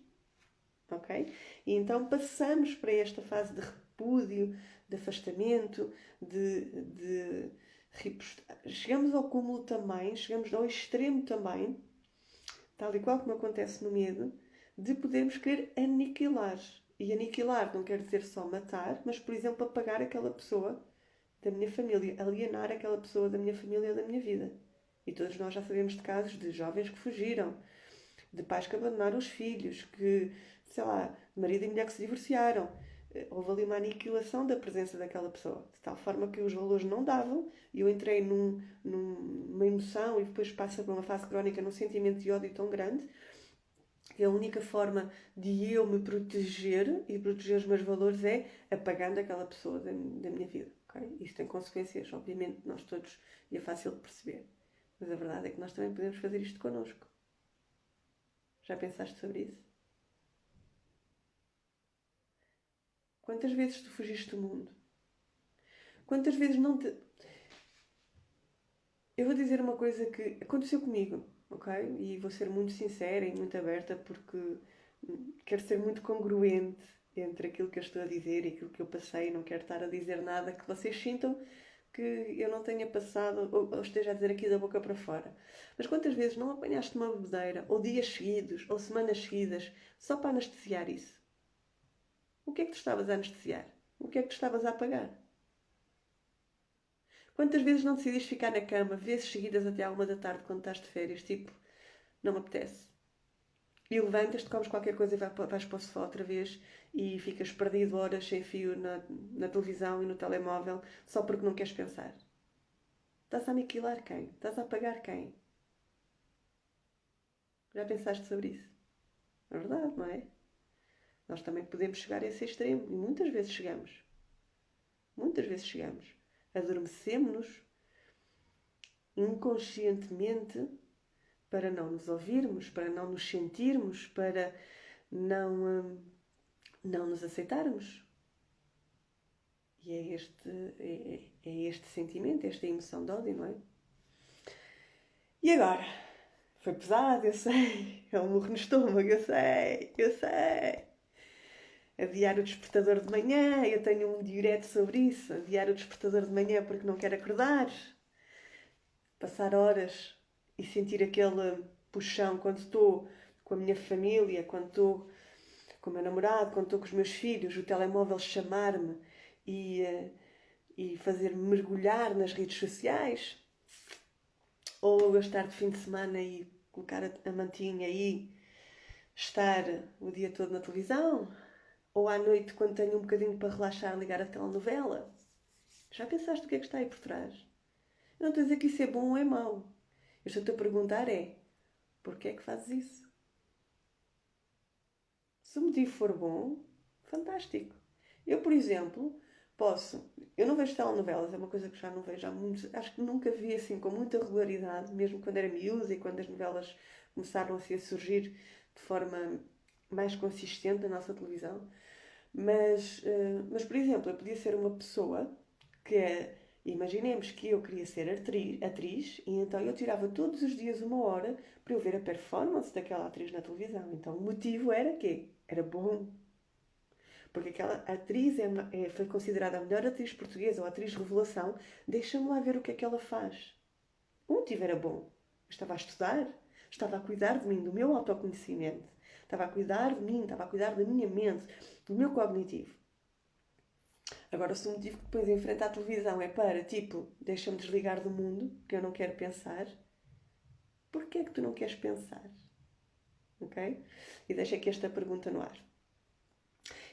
Ok? E então passamos para esta fase de repúdio, de afastamento, de chegamos ao cúmulo também, chegamos ao extremo também, tal e qual como acontece no medo, de podermos querer aniquilar. E aniquilar não quer dizer só matar, mas, por exemplo, apagar aquela pessoa da minha família, alienar aquela pessoa da minha família ou da minha vida. E todos nós já sabemos de casos de jovens que fugiram, de pais que abandonaram os filhos, que, sei lá, marido e mulher que se divorciaram. Houve ali uma aniquilação da presença daquela pessoa, de tal forma que os valores não davam e eu entrei numa emoção e depois passa por uma fase crónica num sentimento de ódio tão grande que a única forma de eu me proteger e proteger os meus valores é apagando aquela pessoa da minha vida. Okay? Isto tem consequências, obviamente, nós todos, e é fácil de perceber. Mas a verdade é que nós também podemos fazer isto connosco. Já pensaste sobre isso? Quantas vezes tu fugiste do mundo? Quantas vezes não te. Eu vou dizer uma coisa que aconteceu comigo, ok? E vou ser muito sincera e muito aberta porque quero ser muito congruente entre aquilo que eu estou a dizer e aquilo que eu passei. Não quero estar a dizer nada que vocês sintam que eu não tenha passado ou esteja a dizer aqui da boca para fora. Mas quantas vezes não apanhaste uma bebedeira, ou dias seguidos, ou semanas seguidas, só para anestesiar isso? O que é que tu estavas a anestesiar? O que é que tu estavas a apagar? Quantas vezes não decidiste ficar na cama, vezes seguidas até à 1 da tarde quando estás de férias, tipo, não me apetece. E levantas-te, comes qualquer coisa e vais para o sofá outra vez e ficas perdido horas sem fio na televisão e no telemóvel só porque não queres pensar. Estás a aniquilar quem? Estás a apagar quem? Já pensaste sobre isso? É verdade, não é? Nós também podemos chegar a esse extremo e muitas vezes chegamos. Muitas vezes chegamos. Adormecemos-nos inconscientemente para não nos ouvirmos, para não nos sentirmos, para não nos aceitarmos. E é este sentimento, esta emoção de ódio, não é? E agora? Foi pesado, eu sei. É um murro no estômago, eu sei, eu sei. Adiar o despertador de manhã, eu tenho um direto sobre isso. Adiar o despertador de manhã porque não quero acordar. Passar horas e sentir aquele puxão quando estou com a minha família, quando estou com o meu namorado, quando estou com os meus filhos, o telemóvel chamar-me e fazer-me mergulhar nas redes sociais. Ou eu estar de fim de semana e colocar a mantinha e estar o dia todo na televisão. Ou à noite, quando tenho um bocadinho para relaxar, ligar a telenovela. Já pensaste o que é que está aí por trás? Eu não estou a dizer que isso é bom ou é mau. Eu estou-te a perguntar porquê é que fazes isso? Se o motivo for bom, fantástico. Eu, por exemplo, eu não vejo telenovelas, é uma coisa que já não vejo há muitos. Acho que nunca vi assim com muita regularidade, mesmo quando era miúda e quando as novelas começaram assim, a surgir de forma mais consistente na nossa televisão. Mas, por exemplo, eu podia ser uma pessoa que imaginemos que eu queria ser atriz e então eu tirava todos os dias uma hora para eu ver a performance daquela atriz na televisão. Então o motivo era quê? Era bom. Porque aquela atriz foi considerada a melhor atriz portuguesa ou atriz revelação. Deixa-me lá ver o que é que ela faz. O motivo era bom. Eu estava a estudar, estava a cuidar de mim, do meu autoconhecimento. Estava a cuidar de mim, estava a cuidar da minha mente, do meu cognitivo. Agora, se o motivo que depois enfrenta a televisão é para, tipo, deixa-me desligar do mundo, que eu não quero pensar, porquê é que tu não queres pensar? Ok? E deixa aqui esta pergunta no ar.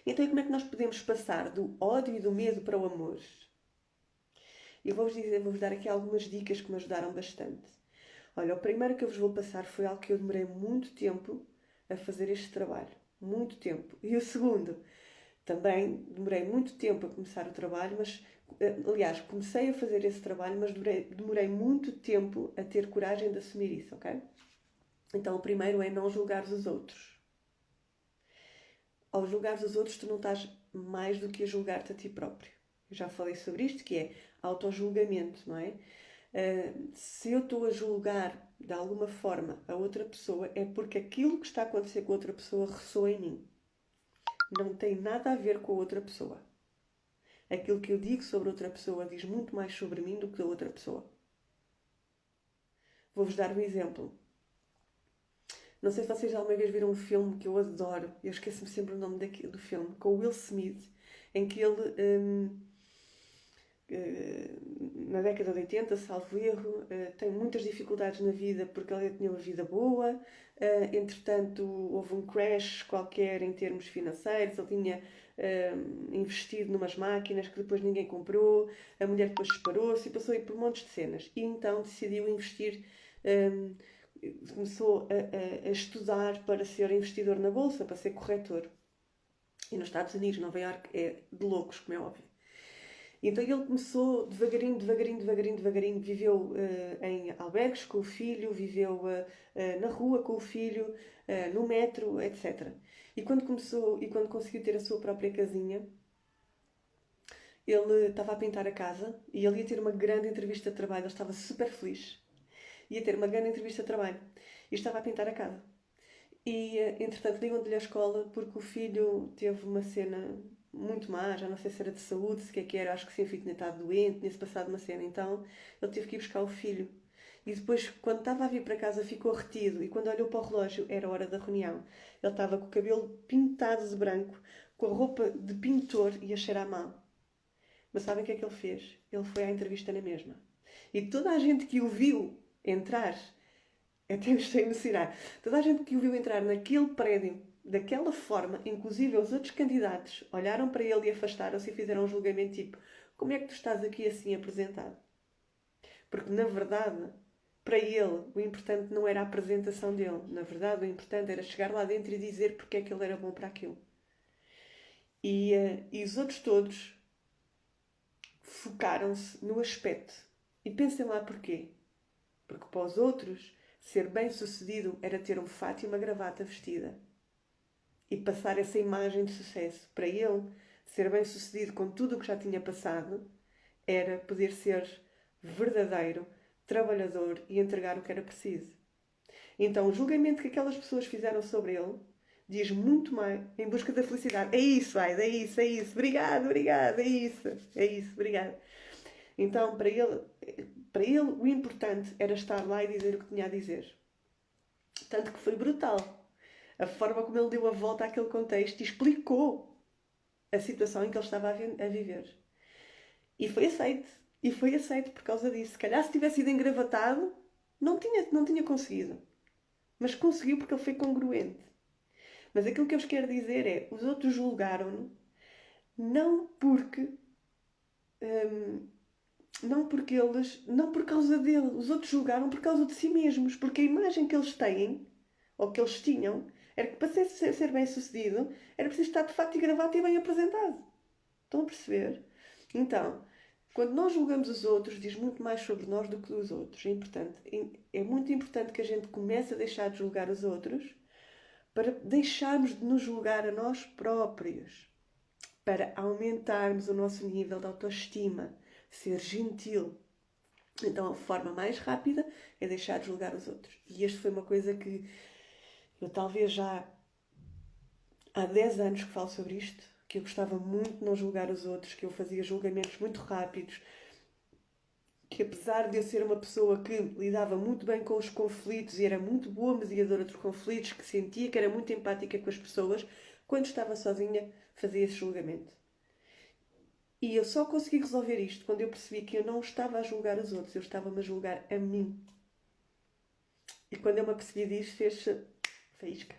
Então, e como é que nós podemos passar do ódio e do medo para o amor? Eu vou-vos dar aqui algumas dicas que me ajudaram bastante. Olha, o primeiro que eu vos vou passar foi algo que eu demorei muito tempo a fazer este trabalho. Muito tempo. E o segundo, também demorei muito tempo a começar o trabalho, mas, aliás, comecei a fazer esse trabalho, mas demorei muito tempo a ter coragem de assumir isso, ok? Então, o primeiro é não julgares os outros. Ao julgares os outros, tu não estás mais do que a julgar-te a ti próprio. Eu já falei sobre isto, que é autojulgamento, não é? Se eu estou a julgar de alguma forma a outra pessoa, é porque aquilo que está a acontecer com a outra pessoa ressoa em mim. Não tem nada a ver com a outra pessoa. Aquilo que eu digo sobre outra pessoa diz muito mais sobre mim do que a outra pessoa. Vou-vos dar um exemplo. Não sei se vocês alguma vez viram um filme que eu adoro, eu esqueço-me sempre o nome do filme, com o Will Smith, em que ele, na década de 80, salvo erro, tem muitas dificuldades na vida porque ele tinha uma vida boa, entretanto houve um crash qualquer em termos financeiros, ele tinha investido numas máquinas que depois ninguém comprou, a mulher depois separou-se e passou aí por montes de cenas. E então decidiu investir, começou a estudar para ser investidor na bolsa, para ser corretor. E nos Estados Unidos, Nova Iorque, é de loucos, como é óbvio. Então ele começou devagarinho, viveu em albergues com o filho, viveu na rua com o filho, no metro, etc. E quando conseguiu ter a sua própria casinha, ele estava a pintar a casa e ele ia ter uma grande entrevista de trabalho, ele estava super feliz. Ia ter uma grande entrevista de trabalho e estava a pintar a casa. E, entretanto, ligam-lhe à escola porque o filho teve uma cena muito má, já não sei se era de saúde, se que era, acho que sim, o filho tinha estado doente, tinha-se passado uma cena, então ele teve que ir buscar o filho. E depois, quando estava a vir para casa, ficou retido e quando olhou para o relógio, era a hora da reunião. Ele estava com o cabelo pintado de branco, com a roupa de pintor e a cheirar mal. Mas sabem o que é que ele fez? Ele foi à entrevista na mesma. E toda a gente que o viu entrar Até me estou a emocionar. Toda a gente que o viu entrar naquele prédio, daquela forma, inclusive os outros candidatos, olharam para ele e afastaram-se e fizeram um julgamento tipo: como é que tu estás aqui assim apresentado? Porque, na verdade, para ele, o importante não era a apresentação dele. Na verdade, o importante era chegar lá dentro e dizer porque é que ele era bom para aquilo. E os outros todos focaram-se no aspecto. E pensem lá porquê. Porque para os outros, ser bem-sucedido era ter um fato e uma gravata vestida. E passar essa imagem de sucesso. Para ele, ser bem-sucedido com tudo o que já tinha passado era poder ser verdadeiro, trabalhador e entregar o que era preciso. Então, o julgamento que aquelas pessoas fizeram sobre ele diz muito mais em busca da felicidade. É isso, Aida, é isso, é isso. Obrigado, obrigado, é isso, obrigado. Então, para ele, o importante era estar lá e dizer o que tinha a dizer. Tanto que foi brutal. A forma como ele deu a volta àquele contexto e explicou a situação em que ele estava a viver. E foi aceito. E foi aceito por causa disso. Se calhar se tivesse sido engravatado, não tinha conseguido. Mas conseguiu porque ele foi congruente. Mas aquilo que eu vos quero dizer é, os outros julgaram-no não porque... não por causa dele. Os outros julgaram por causa de si mesmos. Porque a imagem que eles têm, ou que eles tinham, era que para ser bem sucedido, era preciso estar de fato e gravata e bem apresentado. Estão a perceber? Então, quando nós julgamos os outros, diz muito mais sobre nós do que dos outros. É muito importante que a gente comece a deixar de julgar os outros para deixarmos de nos julgar a nós próprios, para aumentarmos o nosso nível de autoestima, ser gentil. Então, a forma mais rápida é deixar de julgar os outros. E isto foi uma coisa que eu talvez já há 10 anos que falo sobre isto, que eu gostava muito de não julgar os outros, que eu fazia julgamentos muito rápidos, que apesar de eu ser uma pessoa que lidava muito bem com os conflitos e era muito boa mediadora de conflitos, que sentia que era muito empática com as pessoas, quando estava sozinha fazia esse julgamento. E eu só consegui resolver isto quando eu percebi que eu não estava a julgar os outros, eu estava-me a julgar a mim. E quando eu me apercebi disto, fez-se faísca.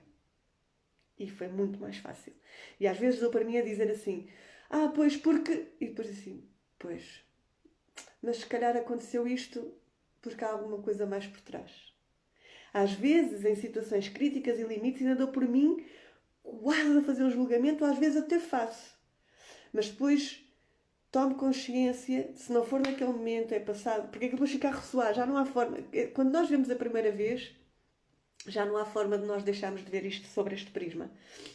E foi muito mais fácil. E às vezes dou para mim a dizer assim: ah, pois porque... E depois assim: pois, mas se calhar aconteceu isto porque há alguma coisa mais por trás. Às vezes, em situações críticas e limites, ainda dou por mim quase a fazer um julgamento, ou às vezes até faço. Mas depois tomo consciência, se não for naquele momento, é passado, porque aquilo depois fica a ressoar, já não há forma. Quando nós vemos a primeira vez, já não há forma de nós deixarmos de ver isto sobre este prisma.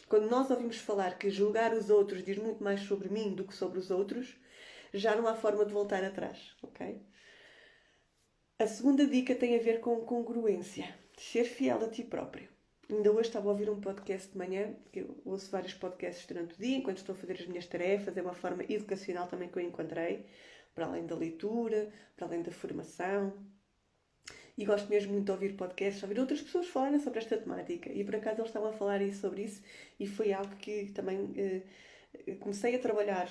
Quando nós ouvimos falar que julgar os outros diz muito mais sobre mim do que sobre os outros, já não há forma de voltar atrás, ok? A segunda dica tem a ver com congruência. Ser fiel a ti próprio. Ainda hoje estava a ouvir um podcast de manhã, porque eu ouço vários podcasts durante o dia, enquanto estou a fazer as minhas tarefas. É uma forma educacional também que eu encontrei, para além da leitura, para além da formação. E gosto mesmo muito de ouvir podcasts, ouvir outras pessoas falarem sobre esta temática. E por acaso eles estavam a falar sobre isso e foi algo que também comecei a trabalhar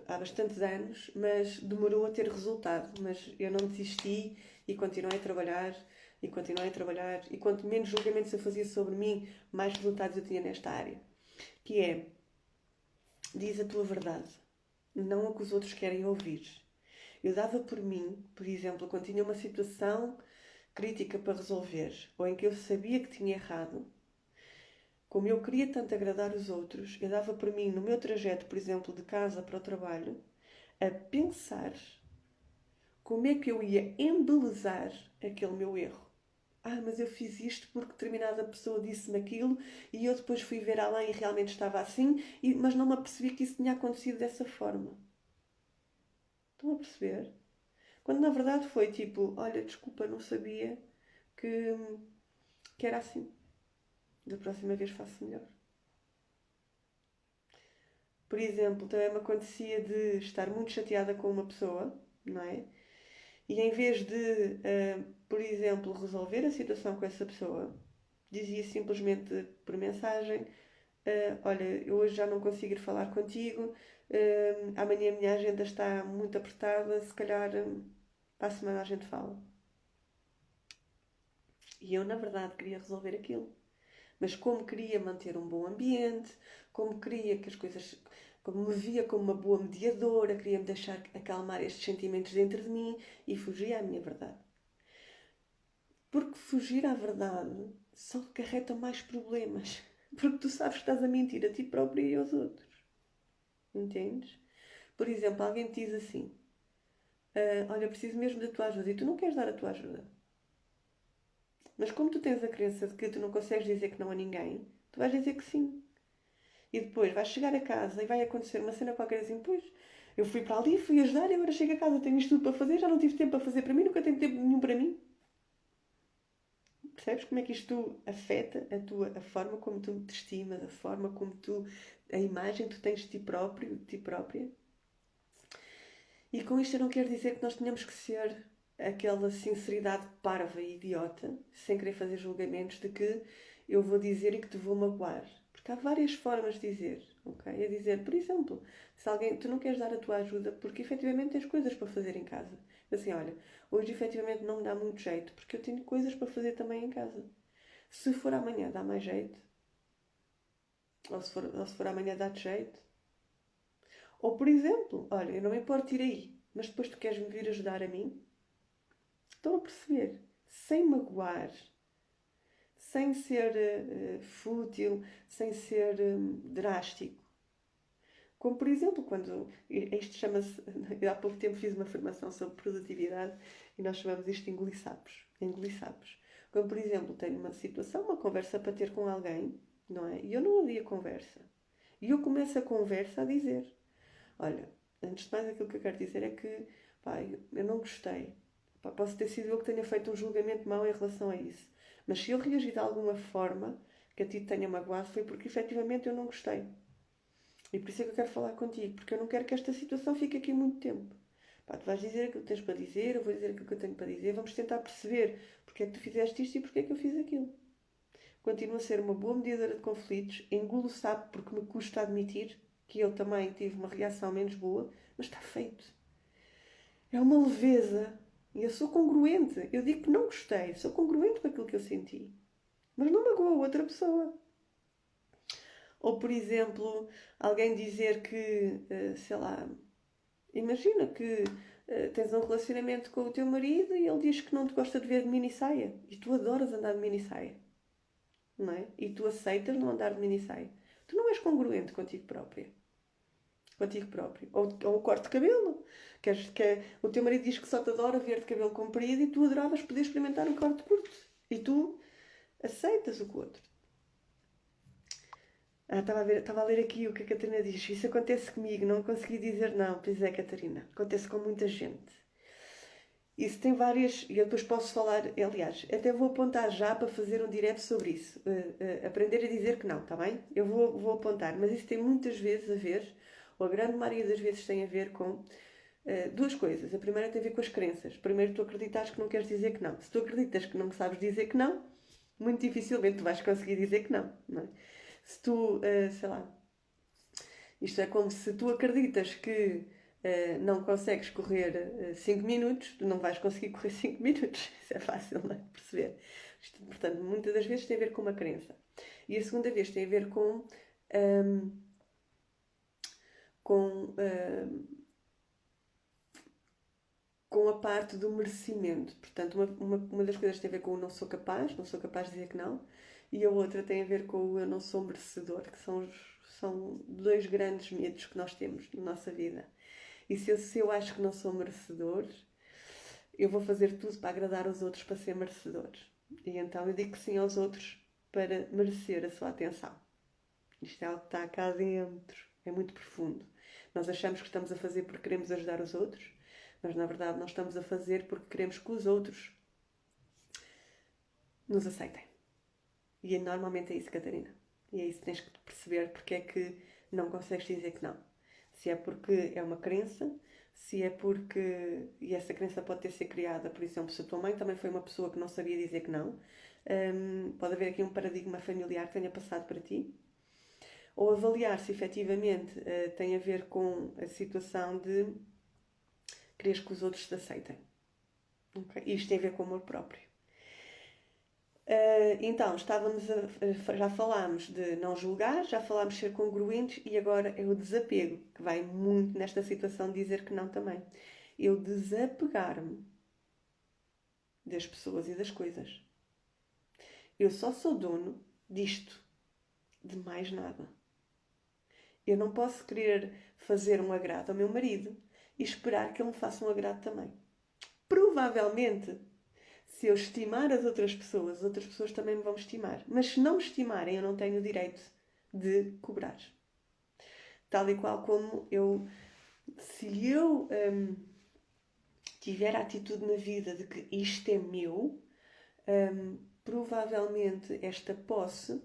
há bastantes anos, mas demorou a ter resultado. Mas eu não desisti e continuei a trabalhar e continuei a trabalhar. E quanto menos julgamentos eu fazia sobre mim, mais resultados eu tinha nesta área. Que é, diz a tua verdade, não o que os outros querem ouvir. Eu dava por mim, por exemplo, quando tinha uma situação crítica para resolver, ou em que eu sabia que tinha errado, como eu queria tanto agradar os outros, eu dava por mim, no meu trajeto, por exemplo, de casa para o trabalho, a pensar como é que eu ia embelezar aquele meu erro. Ah, mas eu fiz isto porque determinada pessoa disse-me aquilo e eu depois fui ver além e realmente estava assim, mas não me apercebi que isso tinha acontecido dessa forma. Estão a perceber? Quando na verdade foi tipo, olha, desculpa, não sabia que, que era assim. Da próxima vez faço melhor. Por exemplo, também me acontecia de estar muito chateada com uma pessoa, não é? E em vez de, por exemplo, resolver a situação com essa pessoa, dizia simplesmente por mensagem: olha, eu hoje já não consigo ir falar contigo, amanhã a minha agenda está muito apertada, se calhar para a semana a gente fala. E eu, na verdade, queria resolver aquilo. Mas como queria manter um bom ambiente, como queria que as coisas, como me via como uma boa mediadora, queria-me deixar acalmar estes sentimentos dentro de mim e fugia à minha verdade. Porque fugir à verdade só acarreta mais problemas. Porque tu sabes que estás a mentir a ti próprio e aos outros. Entendes? Por exemplo, alguém te diz assim: olha, preciso mesmo da tua ajuda e tu não queres dar a tua ajuda. Mas como tu tens a crença de que tu não consegues dizer que não a ninguém, tu vais dizer que sim. E depois vais chegar a casa e vai acontecer uma cena qualquer assim, pois, eu fui para ali, fui ajudar e agora chego a casa, tenho isto tudo para fazer, já não tive tempo para fazer para mim, nunca tenho tempo nenhum para mim. Percebes como é que isto afeta a forma como tu te estimas, a forma como tu, a imagem que tu tens de ti próprio, de ti própria? E com isto eu não quero dizer que nós tenhamos que ser aquela sinceridade parva e idiota, sem querer fazer julgamentos de que eu vou dizer e que te vou magoar. Porque há várias formas de dizer, ok? É dizer, por exemplo, se alguém, tu não queres dar a tua ajuda porque efetivamente tens coisas para fazer em casa. Assim, olha, hoje efetivamente não me dá muito jeito porque eu tenho coisas para fazer também em casa. Se for amanhã dá mais jeito, ou se for amanhã dá-te jeito. Ou por exemplo, olha, eu não me importo ir aí, mas depois tu queres me vir ajudar a mim? Estão a perceber? Sem magoar, sem ser fútil, sem ser drástico. Como por exemplo, quando isto chama-se. Há pouco tempo fiz uma formação sobre produtividade e nós chamamos isto de engolir sapos. Engolir sapos. Como por exemplo, tenho uma situação, uma conversa para ter com alguém, não é? E eu não ouvi a conversa. E eu começo a conversa a dizer: olha, antes de mais aquilo que eu quero dizer é que, pá, eu não gostei. Pá, posso ter sido eu que tenha feito um julgamento mau em relação a isso. Mas se eu reagi de alguma forma que a ti te tenha magoado, foi porque efetivamente eu não gostei. E por isso é que eu quero falar contigo, porque eu não quero que esta situação fique aqui muito tempo. Pá, tu vais dizer aquilo que tens para dizer, eu vou dizer aquilo que eu tenho para dizer, vamos tentar perceber porque é que tu fizeste isto e porque é que eu fiz aquilo. Continuo a ser uma boa mediadora de conflitos, engulo o sapo porque me custa admitir que eu também tive uma reação menos boa, mas está feito. É uma leveza. E eu sou congruente. Eu digo que não gostei, sou congruente com aquilo que eu senti. Mas não magoa a outra pessoa. Ou, por exemplo, alguém dizer que, sei lá, imagina que tens um relacionamento com o teu marido e ele diz que não te gosta de ver de mini saia. E tu adoras andar de mini saia. Não é? E tu aceitas não andar de mini saia. Tu não és congruente contigo própria. Contigo próprio. Ou o corte de cabelo. O teu marido diz que só te adora ver de cabelo comprido e tu adoravas poder experimentar um corte curto. E tu aceitas o que o outro. Estava a ler aqui o que a Catarina diz. Isso acontece comigo, não consegui dizer não. Pois é, Catarina. Acontece com muita gente. Isso tem várias. E eu depois posso falar. Aliás, até vou apontar já para fazer um direto sobre isso. Aprender a dizer que não, está bem? Eu vou apontar. Mas isso tem muitas vezes a ver, ou a grande maioria das vezes tem a ver com duas coisas. A primeira tem a ver com as crenças. Primeiro, tu acreditas que não queres dizer que não. Se tu acreditas que não sabes dizer que não, muito dificilmente tu vais conseguir dizer que não. Não é? Se tu, sei lá, isto é como se tu acreditas que não consegues correr 5 minutos, tu não vais conseguir correr 5 minutos. Isso é fácil, não é? Perceber. Isto, portanto, muitas das vezes tem a ver com uma crença. E a segunda vez tem a ver um, com, um, com a parte do merecimento. Portanto, uma das coisas tem a ver com o não sou capaz de dizer que não, e a outra tem a ver com o eu não sou merecedor, que são dois grandes medos que nós temos na nossa vida. E se eu acho que não sou merecedor, eu vou fazer tudo para agradar os outros para ser merecedor. E então eu digo que sim aos outros para merecer a sua atenção. Isto é algo que está cá dentro, é muito profundo. Nós achamos que estamos a fazer porque queremos ajudar os outros, mas na verdade nós estamos a fazer porque queremos que os outros nos aceitem. E normalmente é isso, Catarina. E é isso que tens que perceber porque é que não consegues dizer que não. Se é porque é uma crença, se é porque. E essa crença pode ter sido criada, por exemplo, se a tua mãe também foi uma pessoa que não sabia dizer que não, pode haver aqui um paradigma familiar que tenha passado para ti. Ou avaliar se efetivamente tem a ver com a situação de quereres que os outros te aceitem. Okay? Isto tem a ver com o amor próprio. Então, já falámos de não julgar, já falámos de ser congruentes e agora é o desapego, que vai muito nesta situação de dizer que não também. Eu desapegar-me das pessoas e das coisas. Eu só sou dono disto, de mais nada. Eu não posso querer fazer um agrado ao meu marido e esperar que ele me faça um agrado também. Provavelmente, se eu estimar as outras pessoas também me vão estimar. Mas se não me estimarem, eu não tenho o direito de cobrar. Tal e qual como se eu tiver a atitude na vida de que isto é meu, provavelmente esta posse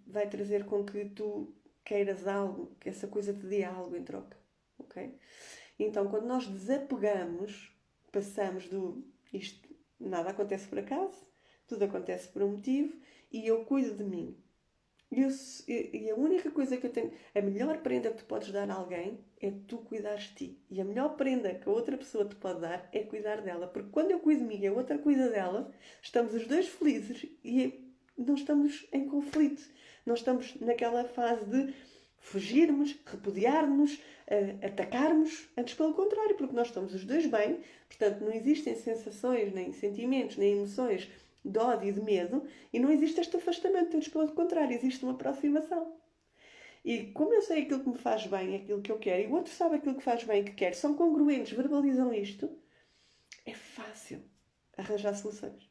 vai trazer com que tu queiras algo, que essa coisa te dê algo em troca. Ok? Então, quando nós desapegamos, passamos do isto nada acontece por acaso, tudo acontece por um motivo e eu cuido de mim. E a única coisa que eu tenho, a melhor prenda que tu podes dar a alguém é tu cuidares de ti. E a melhor prenda que a outra pessoa te pode dar é cuidar dela. Porque quando eu cuido de mim e a outra cuida dela, estamos os dois felizes e não estamos em conflito. Não estamos naquela fase de fugirmos, repudiar-nos, atacarmos. Antes pelo contrário, porque nós estamos os dois bem. Portanto, não existem sensações, nem sentimentos, nem emoções de ódio e de medo, e não existe este afastamento, antes pelo contrário, existe uma aproximação. E como eu sei aquilo que me faz bem, aquilo que eu quero, e o outro sabe aquilo que faz bem e que quer, são congruentes, verbalizam isto, é fácil arranjar soluções.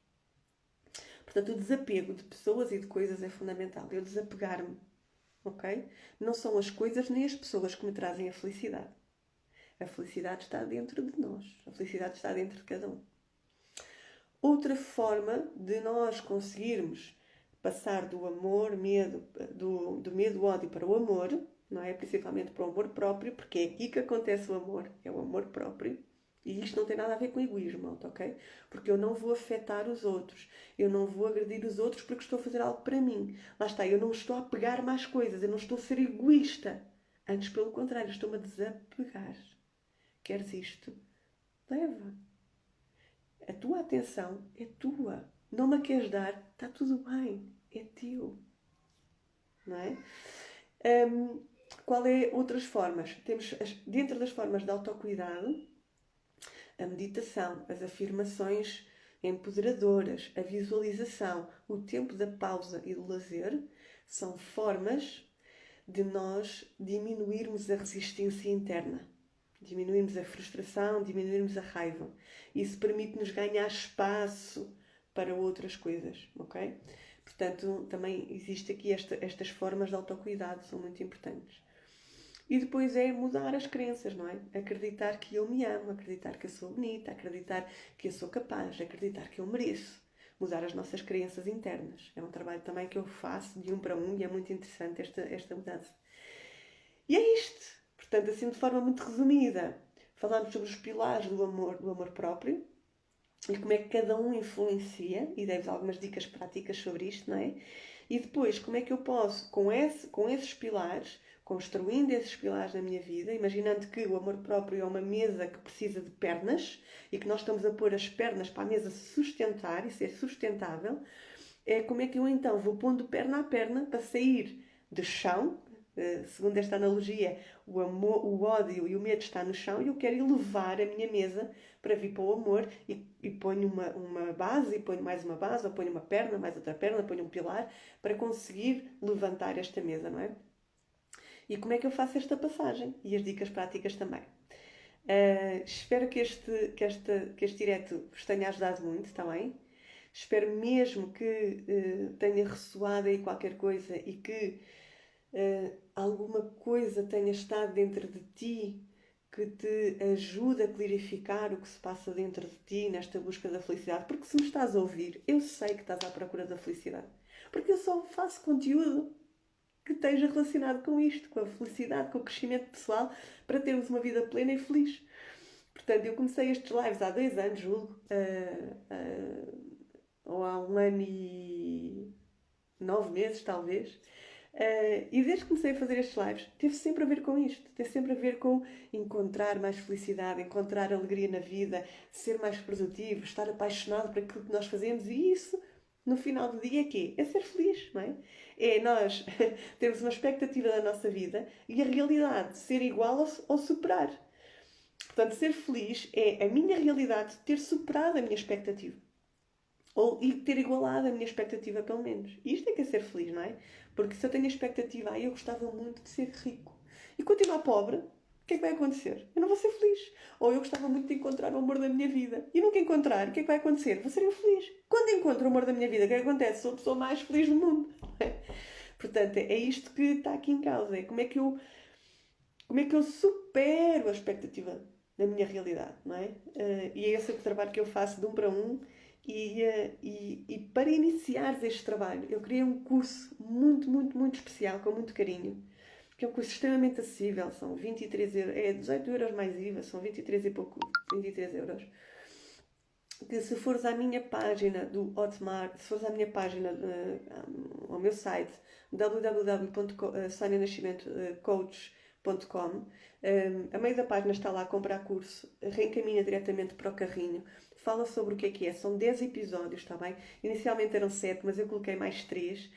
Portanto, o desapego de pessoas e de coisas é fundamental. Eu desapegar-me, ok? Não são as coisas nem as pessoas que me trazem a felicidade. A felicidade está dentro de nós. A felicidade está dentro de cada um. Outra forma de nós conseguirmos passar do amor, medo, do medo, ódio para o amor, não é? Principalmente para o amor próprio, porque é aqui que acontece o amor, é o amor próprio. E isto não tem nada a ver com egoísmo, ok? Porque eu não vou afetar os outros, eu não vou agredir os outros porque estou a fazer algo para mim. Lá está, eu não estou a pegar mais coisas, eu não estou a ser egoísta. Antes, pelo contrário, estou-me a desapegar. Queres isto? Leva. A tua atenção é tua. Não me a queres dar, está tudo bem. É teu. Não é? Qual é outras formas? Temos, dentro das formas de autocuidado, a meditação, as afirmações empoderadoras, a visualização, o tempo da pausa e do lazer, são formas de nós diminuirmos a resistência interna. Diminuirmos a frustração, diminuirmos a raiva. Isso permite-nos ganhar espaço para outras coisas, ok? Portanto, também existe aqui estas formas de autocuidado, são muito importantes. E depois é mudar as crenças, não é? Acreditar que eu me amo, acreditar que eu sou bonita, acreditar que eu sou capaz, acreditar que eu mereço. Mudar as nossas crenças internas. É um trabalho também que eu faço de um para um e é muito interessante esta mudança. E é isto. Portanto, assim de forma muito resumida, falámos sobre os pilares do amor próprio e como é que cada um influencia, e dei-vos algumas dicas práticas sobre isto, não é? E depois, como é que eu posso, com esses pilares, construindo esses pilares na minha vida, imaginando que o amor próprio é uma mesa que precisa de pernas e que nós estamos a pôr as pernas para a mesa sustentar e ser sustentável, é como é que eu então vou pondo perna a perna para sair do chão. Segundo esta analogia, o ódio e o medo está no chão e eu quero elevar a minha mesa para vir para o amor e ponho uma base, e ponho mais uma base, ou ponho uma perna, mais outra perna, ponho um pilar para conseguir levantar esta mesa, não é? E como é que eu faço esta passagem? E as dicas práticas também. Espero que este direto vos tenha ajudado muito, está bem? Espero mesmo que tenha ressoado aí qualquer coisa e que alguma coisa tenha estado dentro de ti que te ajude a clarificar o que se passa dentro de ti nesta busca da felicidade. Porque se me estás a ouvir, eu sei que estás à procura da felicidade. Porque eu só faço conteúdo que esteja relacionado com isto, com a felicidade, com o crescimento pessoal, para termos uma vida plena e feliz. Portanto, eu comecei estes lives há 2 anos, julgo, ou há 1 ano e 9 meses, talvez. E desde que comecei a fazer estes lives, teve sempre a ver com isto. Teve sempre a ver com encontrar mais felicidade, encontrar alegria na vida, ser mais produtivo, estar apaixonado por aquilo que nós fazemos. E isso no final do dia é quê? É ser feliz, não é? É nós termos uma expectativa da nossa vida e a realidade ser igual ou superar. Portanto, ser feliz é a minha realidade ter superado a minha expectativa. Ou e ter igualado a minha expectativa, pelo menos. E isto é que é ser feliz, não é? Porque se eu tenho a expectativa, eu gostava muito de ser rico. E continuar pobre, o que é que vai acontecer? Eu não vou ser feliz. Ou eu gostava muito de encontrar o amor da minha vida. E nunca encontrar, o que é que vai acontecer? Vou ser infeliz. Quando encontro o amor da minha vida, o que é que acontece? Sou a pessoa mais feliz do mundo. Portanto, é isto que está aqui em causa. É como é que eu supero a expectativa da minha realidade, não é? E é esse o trabalho que eu faço de um para um. E para iniciares este trabalho, eu criei um curso muito, muito, muito especial, com muito carinho, que é um curso extremamente acessível, são 23 euros, é 18 euros mais IVA, são 23 e pouco, 23 euros. Que se fores à minha página do Hotmart, se fores à minha página, ao meu site, www.sonianascimentocoach.com, a meio da página está lá a comprar curso, reencaminha diretamente para o carrinho, fala sobre o que é. São 10 episódios, está bem? Inicialmente eram 7, mas eu coloquei mais 3,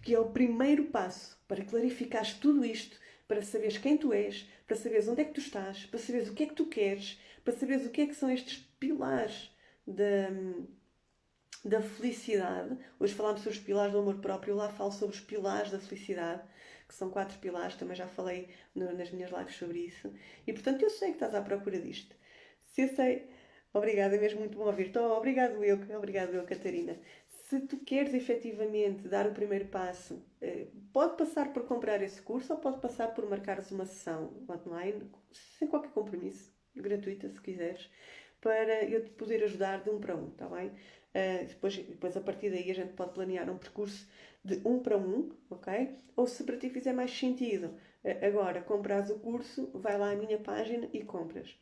que é o primeiro passo para clarificares tudo isto, para saberes quem tu és, para saberes onde é que tu estás, para saberes o que é que tu queres, para saberes o que é que são estes pilares da, da felicidade. Hoje falámos sobre os pilares do amor próprio, lá falo sobre os pilares da felicidade, que são 4 pilares, também já falei nas minhas lives sobre isso. E portanto eu sei que estás à procura disto. Se eu sei, obrigada, é mesmo muito bom ouvir-te. Oh, obrigado eu, Catarina. Se tu queres efetivamente dar o primeiro passo, pode passar por comprar esse curso ou pode passar por marcares uma sessão online, sem qualquer compromisso, gratuita se quiseres, para eu te poder ajudar de um para um, está bem? Depois a partir daí a gente pode planear um percurso de um para um, ok? Ou se para ti fizer mais sentido, agora compras o curso, vai lá à minha página e compras.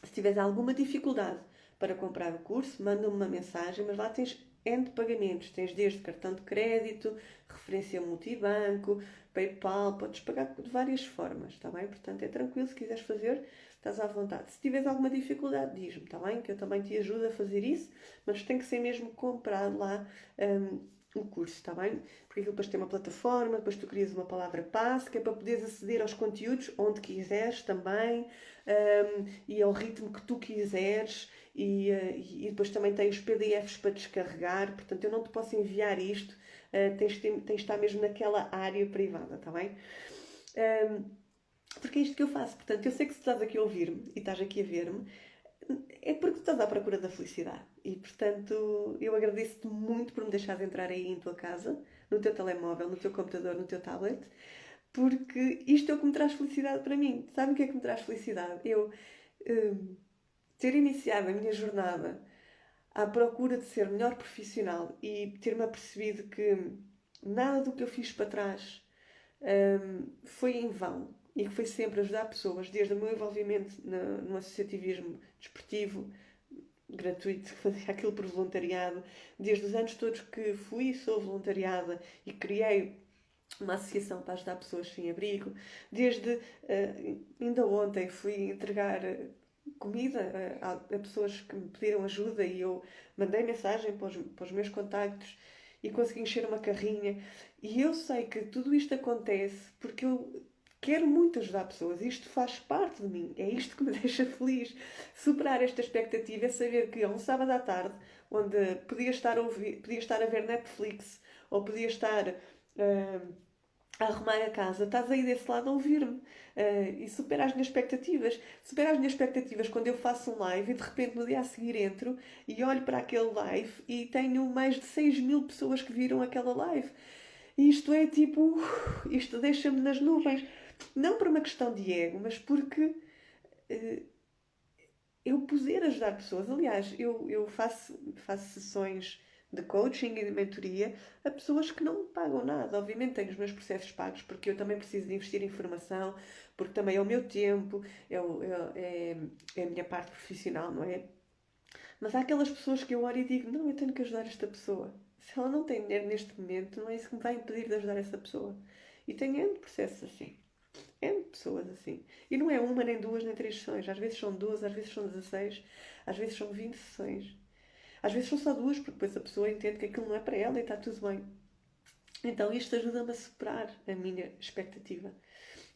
Se tiveres alguma dificuldade para comprar o curso, manda-me uma mensagem, mas lá tens N de pagamentos. Tens desde cartão de crédito, referência multibanco, PayPal, podes pagar de várias formas, está bem? Portanto, é tranquilo, se quiseres fazer, estás à vontade. Se tiveres alguma dificuldade, diz-me, está bem? Que eu também te ajudo a fazer isso, mas tem que ser mesmo comprado lá o curso, está bem? Porque aquilo depois tem uma plataforma, depois tu crias uma palavra-passe, que é para poderes aceder aos conteúdos onde quiseres também, e ao ritmo que tu quiseres, e depois também tem os PDFs para descarregar, portanto eu não te posso enviar isto, tens de estar mesmo naquela área privada, está bem? Porque é isto que eu faço, portanto eu sei que se estás aqui a ouvir-me e estás aqui a ver-me, é porque tu estás à procura da felicidade. E, portanto, eu agradeço-te muito por me deixares entrar aí em tua casa, no teu telemóvel, no teu computador, no teu tablet, porque isto é o que me traz felicidade para mim. Sabe o que é que me traz felicidade? Eu ter iniciado a minha jornada à procura de ser melhor profissional e ter-me apercebido que nada do que eu fiz para trás foi em vão e que foi sempre ajudar pessoas, desde o meu envolvimento no associativismo desportivo gratuito, fazia aquilo por voluntariado, desde os anos todos que fui e sou voluntariada e criei uma associação para ajudar pessoas sem abrigo, desde ainda ontem fui entregar comida a pessoas que me pediram ajuda e eu mandei mensagem para os meus contactos e consegui encher uma carrinha. E eu sei que tudo isto acontece porque eu quero muito ajudar pessoas. Isto faz parte de mim. É isto que me deixa feliz. Superar esta expectativa é saber que um sábado à tarde, onde podia estar a ver Netflix ou podia estar a arrumar a casa, estás aí desse lado a ouvir-me e supera as minhas expectativas. Supera as minhas expectativas quando eu faço um live e de repente no dia a seguir entro e olho para aquele live e tenho mais de 6.000 pessoas que viram aquela live. E isto é tipo, isto deixa-me nas nuvens. Não por uma questão de ego, mas porque uh, eu poder ajudar pessoas. Aliás, eu faço sessões de coaching e de mentoria a pessoas que não me pagam nada. Obviamente tenho os meus processos pagos porque eu também preciso de investir em formação, porque também é o meu tempo, é a minha parte profissional, não é? Mas há aquelas pessoas que eu olho e digo, não, eu tenho que ajudar esta pessoa. Se ela não tem dinheiro neste momento, não é isso que me vai impedir de ajudar essa pessoa. E tenho N processos assim. N pessoas assim. E não é uma, nem duas, nem três sessões. Às vezes são 12, às vezes são 16, às vezes são 20 sessões. Às vezes são só duas, porque depois a pessoa entende que aquilo não é para ela e está tudo bem. Então isto ajuda-me a superar a minha expectativa.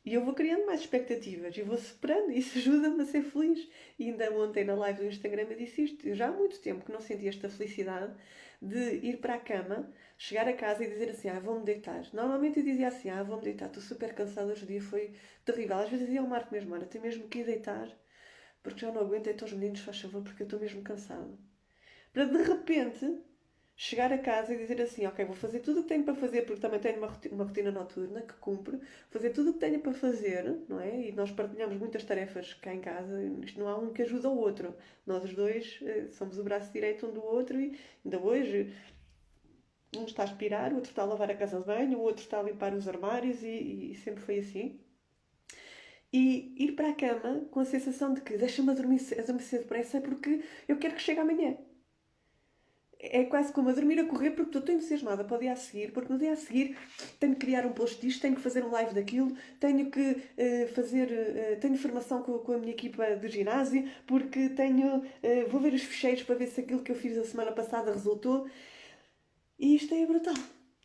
E eu vou criando mais expectativas e vou superando, e isso ajuda-me a ser feliz. E ainda ontem na live do Instagram eu disse isto. Eu já há muito tempo que não senti esta felicidade de ir para a cama, chegar a casa e dizer assim, vou-me deitar. Normalmente eu dizia assim, vou-me deitar, estou super cansada, hoje o dia foi terrível. Às vezes dizia ao Marco mesmo, olha, tenho mesmo que ir deitar, porque já não aguento, deita aos meninos, faz favor, porque eu estou mesmo cansada. Para de repente chegar a casa e dizer assim, ok, vou fazer tudo o que tenho para fazer, porque também tenho uma rotina noturna que cumpro, fazer tudo o que tenho para fazer, não é? E nós partilhamos muitas tarefas cá em casa, isto não há um que ajuda o outro. Nós os dois somos o braço direito um do outro e ainda hoje um está a aspirar, o outro está a lavar a casa de banho, o outro está a limpar os armários e sempre foi assim. E ir para a cama com a sensação de que deixa-me adormecer depressa porque eu quero que chegue amanhã. É quase como a dormir a correr porque estou entusiasmada para o dia a seguir, porque no dia a seguir tenho que criar um post disto, tenho que fazer um live daquilo, tenho que tenho formação com a minha equipa de ginásio, porque vou ver os ficheiros para ver se aquilo que eu fiz a semana passada resultou. E isto é brutal.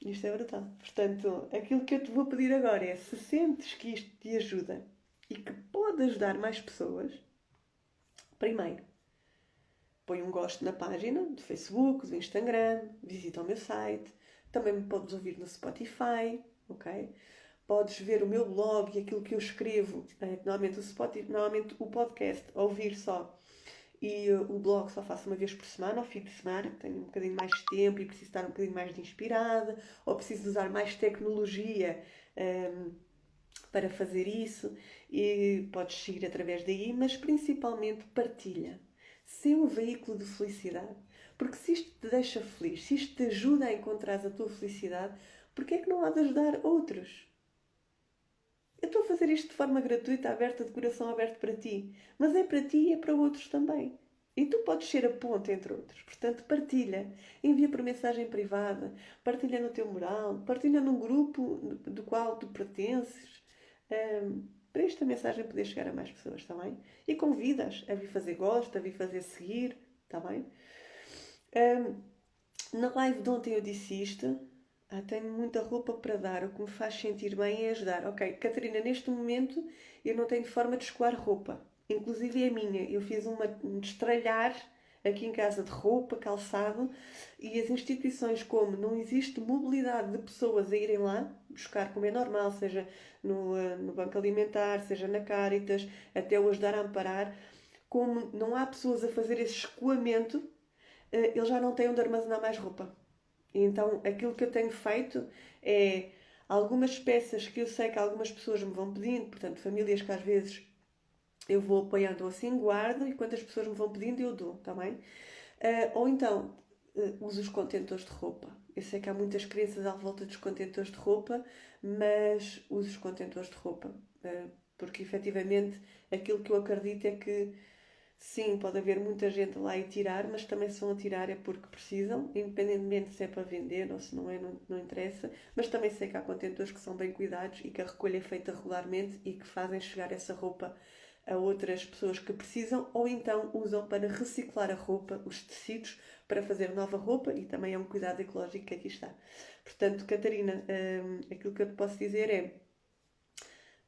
Isto é brutal. Portanto, aquilo que eu te vou pedir agora é, se sentes que isto te ajuda e que pode ajudar mais pessoas, primeiro, põe um gosto na página do Facebook, do Instagram, visita o meu site, também me podes ouvir no Spotify, ok? Podes ver o meu blog e aquilo que eu escrevo, normalmente o podcast, ouvir só, e o blog só faço uma vez por semana, ao fim de semana, que tenho um bocadinho mais de tempo e preciso estar um bocadinho mais de inspirada, ou preciso usar mais tecnologia para fazer isso, e podes seguir através daí, mas principalmente partilha. Ser um veículo de felicidade. Porque se isto te deixa feliz, se isto te ajuda a encontrar a tua felicidade, porquê é que não há de ajudar outros? Eu estou a fazer isto de forma gratuita, aberta, de coração aberto para ti. Mas é para ti e é para outros também. E tu podes ser a ponte entre outros. Portanto, partilha. Envia por mensagem privada. Partilha no teu mural. Partilha num grupo do qual tu pertences. Para esta mensagem poder chegar a mais pessoas, está bem? E convidas a vir fazer gosto, a vir fazer seguir, está bem? Na live de ontem eu disse isto. Tenho muita roupa para dar. O que me faz sentir bem é ajudar. Ok, Catarina, neste momento eu não tenho forma de escoar roupa. Inclusive é minha. Eu fiz um destralhar aqui em casa de roupa, calçado, e as instituições, como não existe mobilidade de pessoas a irem lá buscar, como é normal, seja no Banco Alimentar, seja na Caritas, até o ajudar a amparar, como não há pessoas a fazer esse escoamento, eles já não têm onde armazenar mais roupa. Então, aquilo que eu tenho feito é algumas peças que eu sei que algumas pessoas me vão pedindo, portanto, famílias que às vezes eu vou apoiando assim, guardo, e quando as pessoas me vão pedindo, eu dou, está bem? Ou então, uso os contentores de roupa. Eu sei que há muitas crenças à volta dos contentores de roupa, mas uso os contentores de roupa. Porque efetivamente aquilo que eu acredito é que sim, pode haver muita gente lá e tirar, mas também se vão a tirar é porque precisam, independentemente se é para vender ou se não é, não interessa. Mas também sei que há contentores que são bem cuidados e que a recolha é feita regularmente e que fazem chegar essa roupa a outras pessoas que precisam, ou então usam para reciclar a roupa, os tecidos, para fazer nova roupa, e também é um cuidado ecológico que aqui está. Portanto, Catarina, aquilo que eu te posso dizer é: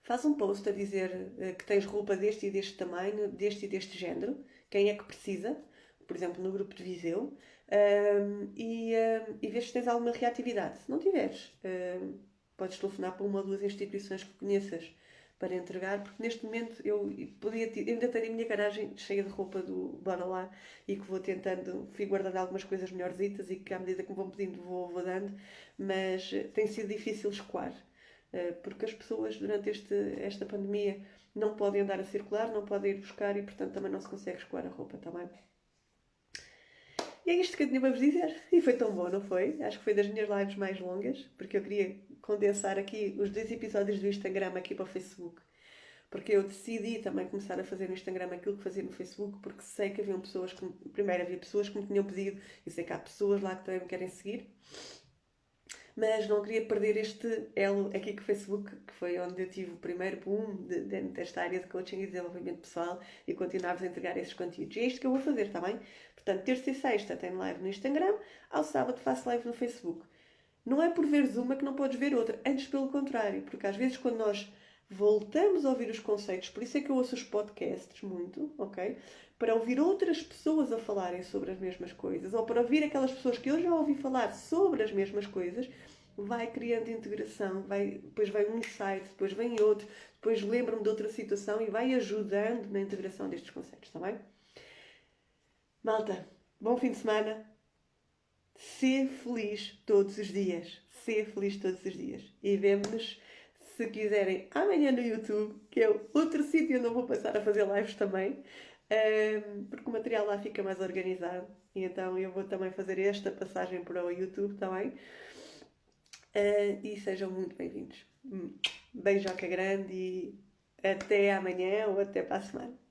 faz um post a dizer que tens roupa deste e deste tamanho, deste e deste género, quem é que precisa, por exemplo, no grupo de Viseu, e vês se tens alguma reatividade. Se não tiveres, podes telefonar para uma ou duas instituições que conheças para entregar, porque neste momento eu ainda tenho a minha garagem cheia de roupa do Bora Lá e que vou tentando, fui guardando algumas coisas melhorzitas e que à medida que me vão pedindo vou dando, mas tem sido difícil escoar. Porque as pessoas durante esta pandemia não podem andar a circular, não podem ir buscar e portanto também não se consegue escoar a roupa, está bem? E é isto que eu tinha para vos dizer. E foi tão bom, não foi? Acho que foi das minhas lives mais longas, porque eu queria condensar aqui os 2 episódios do Instagram aqui para o Facebook. Porque eu decidi também começar a fazer no Instagram aquilo que fazia no Facebook, porque sei que haviam pessoas que... Primeiro havia pessoas que me tinham pedido, e sei que há pessoas lá que também me querem seguir. mas não queria perder este elo aqui com o Facebook, que foi onde eu tive o primeiro boom desta área de coaching e desenvolvimento pessoal e continuar-vos a entregar esses conteúdos. E é isto que eu vou fazer, está bem? Portanto, terça e sexta tenho live no Instagram, ao sábado faço live no Facebook. Não é por veres uma que não podes ver outra, antes pelo contrário, porque às vezes quando nós voltamos a ouvir os conceitos, por isso é que eu ouço os podcasts muito, ok? Para ouvir outras pessoas a falarem sobre as mesmas coisas, ou para ouvir aquelas pessoas que eu já ouvi falar sobre as mesmas coisas, vai criando integração, depois vem um insight, depois vem outro, depois lembro-me de outra situação e vai ajudando na integração destes conceitos, está bem? Malta, bom fim de semana. Ser feliz todos os dias. Ser feliz todos os dias. E vemo-nos, se quiserem, amanhã no YouTube, que é outro sítio onde eu vou passar a fazer lives também, porque o material lá fica mais organizado. E então eu vou também fazer esta passagem para o YouTube também. E sejam muito bem-vindos. Beijoca grande e até amanhã ou até para a semana.